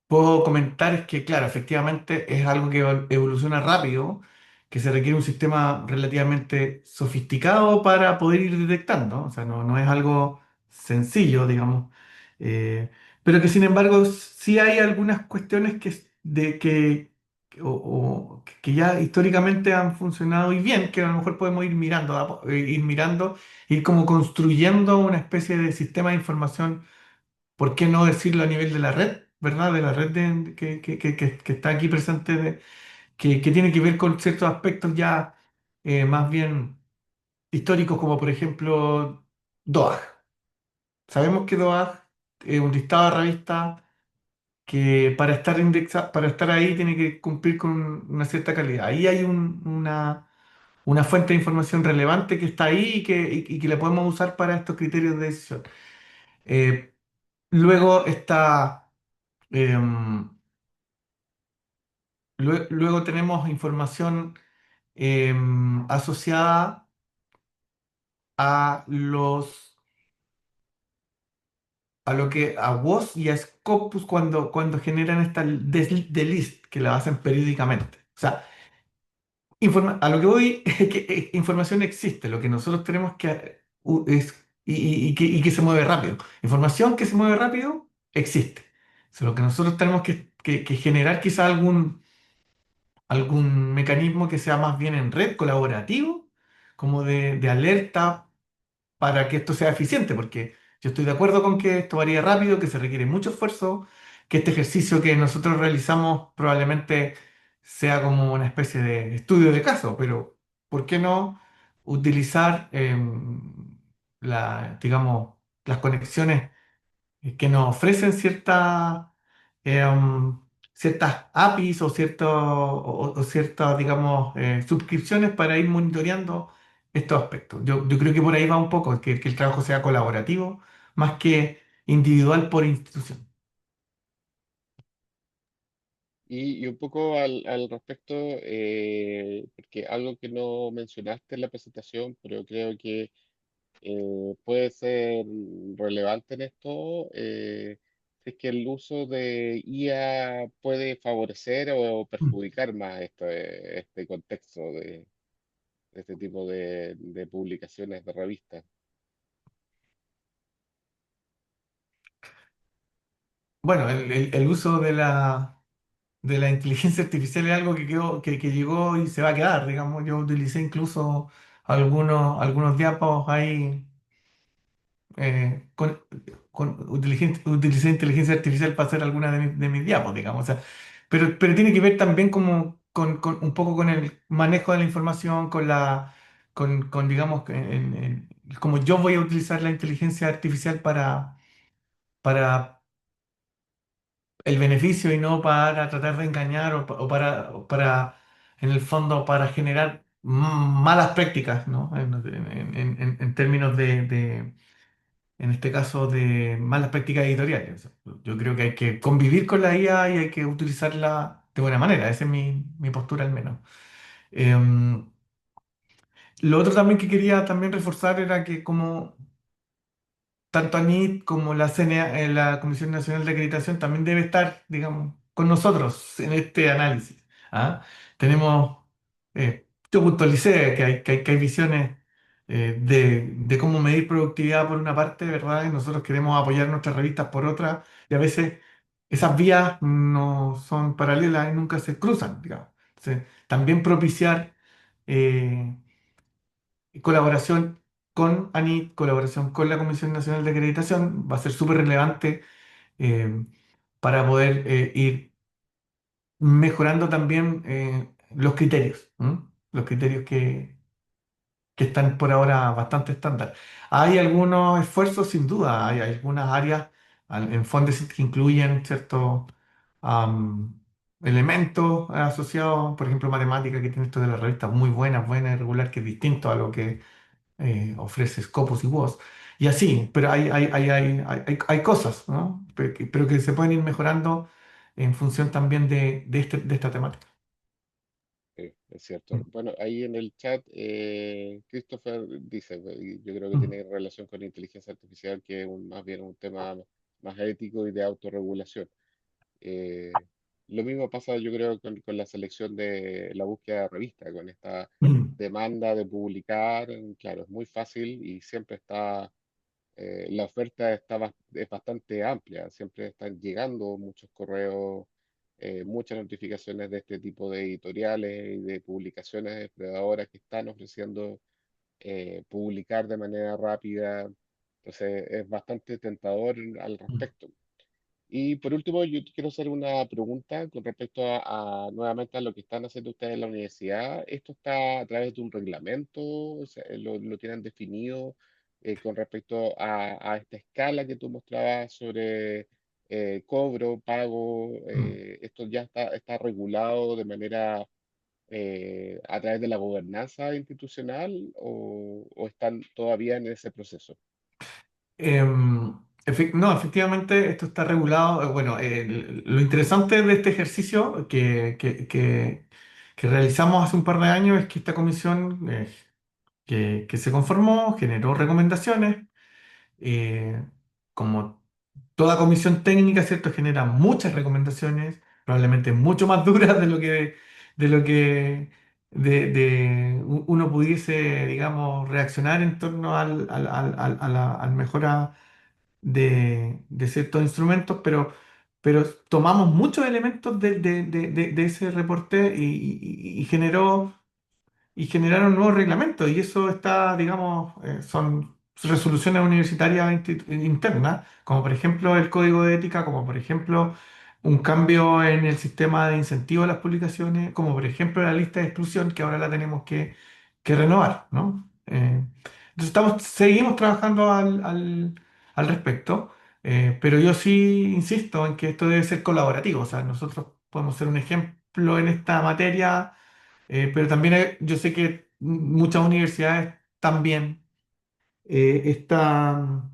puedo comentar es que, claro, efectivamente es algo que evoluciona rápido, que se requiere un sistema relativamente sofisticado para poder ir detectando, o sea, no es algo sencillo, digamos, eh, pero que sin embargo sí hay algunas cuestiones que ya históricamente han funcionado y bien, que a lo mejor podemos ir mirando, ir como construyendo una especie de sistema de información, ¿por qué no decirlo a nivel de la red, ¿verdad? De la red que está aquí presente, que tiene que ver con ciertos aspectos ya más bien históricos, como por ejemplo DOAG. Sabemos que DOAG es un listado de revistas que para estar ahí tiene que cumplir con una cierta calidad. Ahí hay una fuente de información relevante que está ahí y que la podemos usar para estos criterios de decisión. Eh, Luego está... em, luego tenemos información asociada a a WOS y a Scopus cuando generan esta list que la hacen periódicamente. O sea, a lo que voy es que información existe, lo que nosotros tenemos que y que se mueve rápido. Información que se mueve rápido existe. O sea, lo que nosotros tenemos que generar quizá algún mecanismo que sea más bien en red, colaborativo, como de alerta para que esto sea eficiente, porque Yo estoy de acuerdo con que esto varía rápido, que se requiere mucho esfuerzo, que este ejercicio que nosotros realizamos probablemente sea como una especie de estudio de caso, pero ¿por qué no utilizar digamos, las conexiones que nos ofrecen em, ciertas APIs o, o ciertas, digamos, suscripciones para ir monitoreando estos aspectos? Yo creo que por ahí va un poco, que el trabajo sea colaborativo más que individual por institución. Y un poco al respecto, porque algo que no mencionaste en la presentación, pero creo que puede ser relevante en esto, es que el uso de IA puede favorecer o Mm. perjudicar más este contexto de este tipo de publicaciones de revistas. Bueno, el uso de la inteligencia artificial es algo que que llegó y se va a quedar, digamos. Yo utilicé incluso algunos diapos ahí eh, con, utilicé inteligencia artificial para hacer alguna de mis diapos, digamos. O sea, pero tiene que ver también como un poco con el manejo de la información, digamos, como yo voy a utilizar la inteligencia artificial para el beneficio y no para tratar de engañar o para, en el fondo, para generar malas prácticas, ¿no? En términos en este caso, de malas prácticas editoriales. Yo creo que hay que convivir con la IA y hay que utilizarla de buena manera. Esa es mi postura al menos. Em, lo otro también que quería también reforzar era que como tanto ANIT como la CNA, la Comisión Nacional de Acreditación también debe estar, digamos, con nosotros en este análisis. ¿Ah? Tenemos, yo puntualicé que hay visiones de cómo medir productividad por una parte, ¿verdad? Y nosotros queremos apoyar nuestras revistas por otra, y a veces esas vías no son paralelas y nunca se cruzan, digamos. Entonces, también propiciar eh, colaboración con ANIT, colaboración con la Comisión Nacional de Acreditación, va a ser súper relevante eh, para poder ir mejorando también los criterios, ¿m? Los criterios que están por ahora bastante estándar. Hay algunos esfuerzos, sin duda, hay algunas áreas en Fondesit que incluyen ciertos am, elementos asociados, por ejemplo, matemática, que tiene esto de las revistas muy buenas, buena y regular, que es distinto a lo que ofrece Scopus y WOS. Y así, pero hay cosas, ¿no? Pero que se pueden ir mejorando en función también de esta temática. Sí, es cierto. Mm, Bueno, ahí en el chat, Christopher dice, y yo creo que mm, tiene relación con inteligencia artificial, que es más bien un tema más ético y de autorregulación. Eh, lo mismo pasa, yo creo, con la selección de la búsqueda de revista, con esta mm, demanda de publicar. Claro, es muy fácil y siempre está, la oferta es bastante amplia, siempre están llegando muchos correos, muchas notificaciones de este tipo de editoriales y de publicaciones depredadoras que están ofreciendo publicar de manera rápida. Entonces es bastante tentador al mm, respecto. Y por último, yo te quiero hacer una pregunta con respecto nuevamente a lo que están haciendo ustedes en la universidad. ¿Esto está a través de un reglamento? O sea, lo tienen definido con respecto a esta escala que tú mostrabas sobre cobro, pago? mm. ¿Esto ya está regulado de manera a través de la gobernanza institucional o están todavía en ese proceso? No, efectivamente, esto está regulado. Bueno, lo interesante de este ejercicio que realizamos hace un par de años es que esta comisión que se conformó generó recomendaciones. eh, Como toda comisión técnica, ¿cierto? Genera muchas recomendaciones, probablemente mucho más duras de lo que uno pudiese, digamos, reaccionar en torno al mejora de ciertos instrumentos, pero tomamos muchos elementos de ese reporte y generaron nuevos reglamentos y eso está, digamos, son resoluciones universitarias internas, como por ejemplo el código de ética, como por ejemplo un cambio en el sistema de incentivo a las publicaciones, como por ejemplo la lista de exclusión que ahora la tenemos que renovar, ¿no? Entonces seguimos trabajando al respecto, pero yo sí insisto en que esto debe ser colaborativo, o sea, nosotros podemos ser un ejemplo en esta materia, pero también yo sé que muchas universidades también está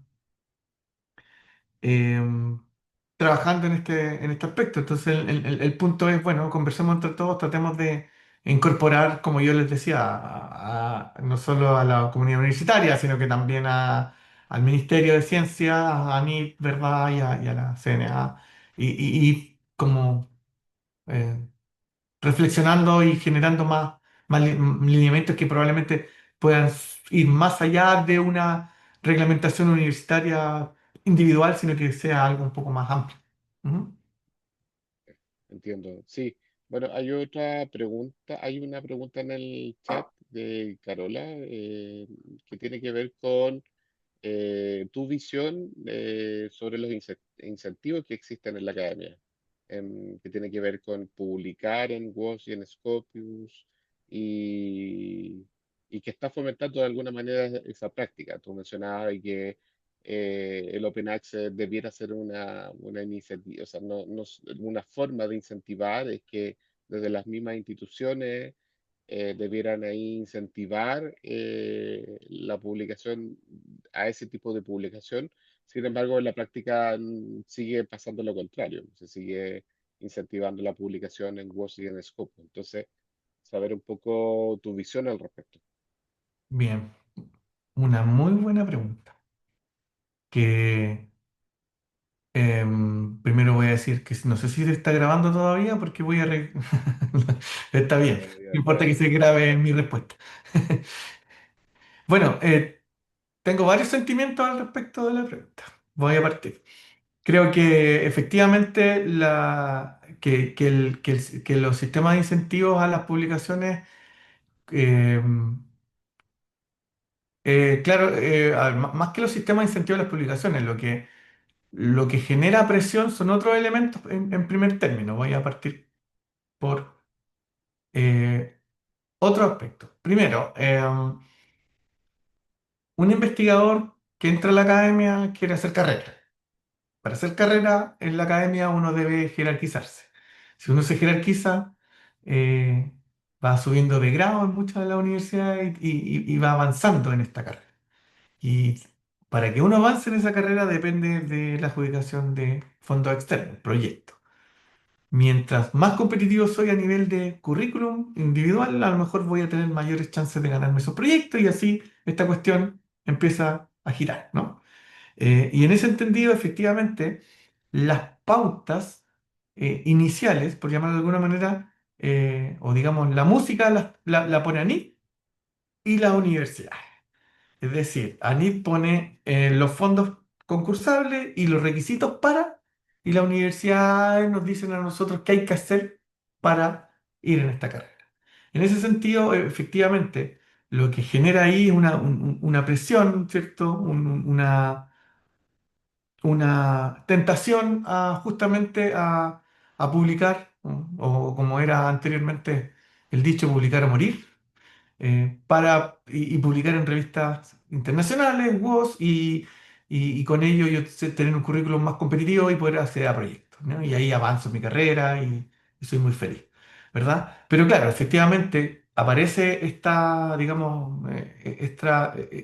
em, trabajando en este aspecto. Entonces, el punto es, bueno, conversemos entre todos, tratemos de incorporar, como yo les decía, no solo a la comunidad universitaria, sino que también al Ministerio de Ciencia, a ANIT, ¿verdad? Y a la CNA, y como eh, reflexionando y generando más lineamientos que probablemente puedan ir más allá de una reglamentación universitaria individual, sino que sea algo un poco más amplio. Ujú. Entiendo. Sí. Bueno, hay otra pregunta, hay una pregunta en el chat de Carola que tiene que ver con tu visión sobre los incentivos que existen en la academia, que tiene que ver con publicar en WOS y en Scopius y, y que está fomentando de alguna manera esa práctica. Tú mencionabas y que el Open Access debiera ser una iniciativa, o sea, una forma de incentivar, es que desde las mismas instituciones debieran ahí incentivar la publicación a ese tipo de publicación. Sin embargo, en la práctica sigue pasando lo contrario, se sigue incentivando la publicación en WOS y en Scope. Entonces, saber un poco tu visión al respecto. Bien, una muy buena pregunta. Que primero voy a decir que no sé si se está grabando todavía porque voy a... Está No, bien, no, ya, no ya importa que no. se grabe mi respuesta. Bueno, tengo varios sentimientos al respecto de la pregunta. Voy a partir. Creo que efectivamente que los sistemas de incentivos a las publicaciones, eh, claro, más que los sistemas de incentivos a las publicaciones, lo que genera presión son otros elementos en primer término. Voy a partir por eh, otro aspecto. Primero, un investigador que entra a la academia quiere hacer carrera. Para hacer carrera en la academia uno debe jerarquizarse. Si uno se jerarquiza, eh, va subiendo de grado en muchas de las universidades y va avanzando en esta carrera. Y para que uno avance en esa carrera depende de la adjudicación de fondos externos, proyectos. Mientras más competitivo soy a nivel de currículum individual, a lo mejor voy a tener mayores chances de ganarme esos proyectos y así esta cuestión empieza a girar, ¿no? Y en ese entendido, efectivamente, las pautas iniciales, por llamarlo de alguna manera, o digamos, la música la pone ANIT y la universidad. Es decir, ANIT pone los fondos concursables y los requisitos para, y las universidades nos dicen a nosotros qué hay que hacer para ir en esta carrera. En ese sentido, efectivamente, lo que genera ahí es una presión, ¿cierto? Una tentación justamente a publicar, ¿no? O como era anteriormente el dicho, publicar o morir, y publicar en revistas internacionales, WOS, y con ello yo tener un currículum más competitivo y poder acceder a proyectos, ¿no? Y ahí avanzo en mi carrera y soy muy feliz, ¿verdad? Pero claro, efectivamente aparece digamos,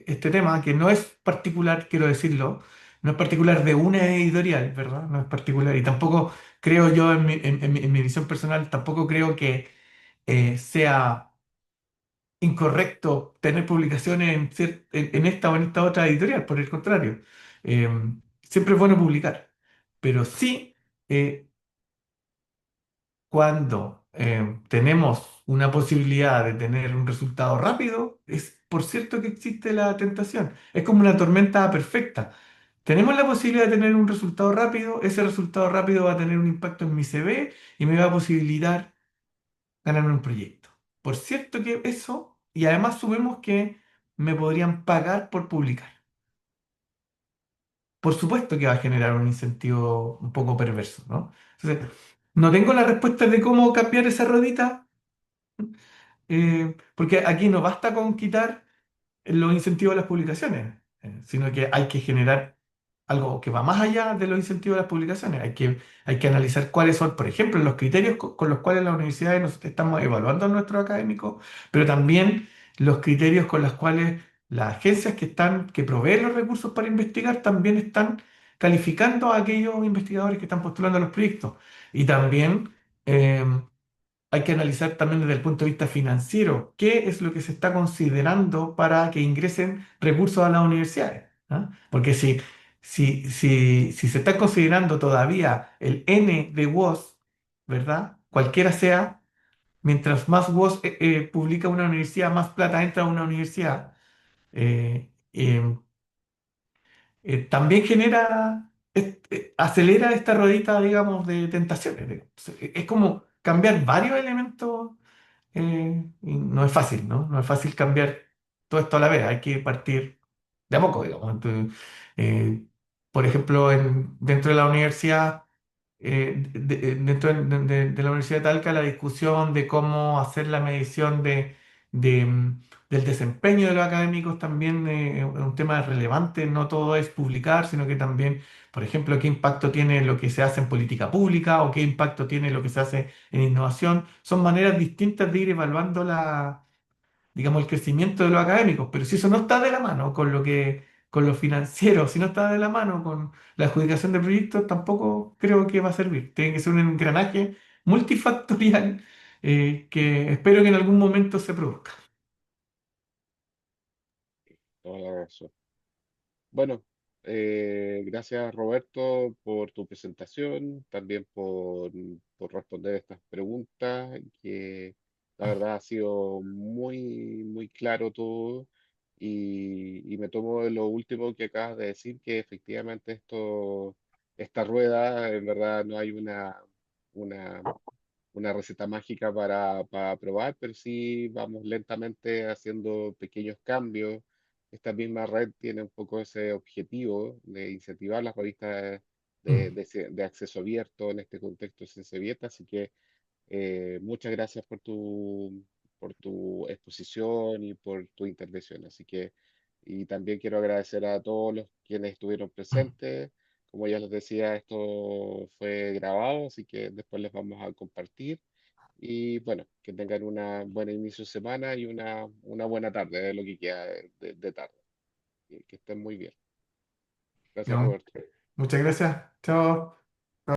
este tema que no es particular, quiero decirlo, no es particular de una editorial, ¿verdad? No es particular, y tampoco creo yo en mi visión personal, tampoco creo que sea incorrecto tener publicaciones en esta o en esta otra editorial, por el contrario. Eh, Siempre es bueno publicar, pero sí cuando tenemos una posibilidad de tener un resultado rápido, es por cierto que existe la tentación. Es como una tormenta perfecta. Tenemos la posibilidad de tener un resultado rápido, ese resultado rápido va a tener un impacto en mi CV y me va a posibilitar ganarme un proyecto. Por cierto que eso, y además subimos que me podrían pagar por publicar. por supuesto que va a generar un incentivo un poco perverso, ¿no? Entonces, no tengo la respuesta de cómo cambiar esa ruedita, porque aquí no basta con quitar los incentivos a las publicaciones, sino que hay que generar algo que va más allá de los incentivos a las publicaciones. Hay que analizar cuáles son, por ejemplo, los criterios con los cuales las universidades nos estamos evaluando a nuestros académicos, pero también los criterios con los cuales las agencias que proveen los recursos para investigar también están calificando a aquellos investigadores que están postulando a los proyectos. Y también hay que analizar también desde el punto de vista financiero, qué es lo que se está considerando para que ingresen recursos a las universidades. ¿Ah? Porque si se está considerando todavía el N de WOS, ¿verdad? Cualquiera sea, mientras más WOS publica una universidad, más plata entra a una universidad. eh, eh, También acelera esta ruedita, digamos, de tentaciones. Es como cambiar varios elementos y no es fácil, ¿no? No es fácil cambiar todo esto a la vez, hay que partir de a poco, digamos. Entonces, eh, por ejemplo, dentro de la universidad, dentro de la Universidad de Talca, la discusión de cómo hacer la medición de, mm, del desempeño de los académicos también es un tema relevante. No todo es publicar, sino que también, por ejemplo, qué impacto tiene lo que se hace en política pública o qué impacto tiene lo que se hace en innovación. Son maneras distintas de ir evaluando digamos, el crecimiento de los académicos, pero si eso no está de la mano con lo financiero, si no está de la mano con la adjudicación de proyectos, tampoco creo que va a servir. Tiene que ser un engranaje multifactorial que espero que en algún momento se produzca. Toda la razón. Bueno, gracias Roberto por tu presentación, también por responder estas preguntas, que la verdad ha sido muy, muy claro todo. Y me tomo de lo último que acabas de decir, que efectivamente esta rueda, en verdad no hay una, una receta mágica para probar, pero sí vamos lentamente haciendo pequeños cambios. Esta misma red tiene un poco ese objetivo de incentivar las revistas Mm. de acceso abierto en este contexto de ciencia abierta, así que muchas gracias por tu exposición y por tu intervención. Así que, y también quiero agradecer a todos los quienes estuvieron Mm. presentes. Como ya les decía, esto fue grabado, así que después les vamos a compartir. Y bueno, que tengan una buena inicio de semana y una buena tarde, de lo que queda de tarde. Que estén muy bien. Gracias, ¿No? Roberto. Muchas gracias. Chao.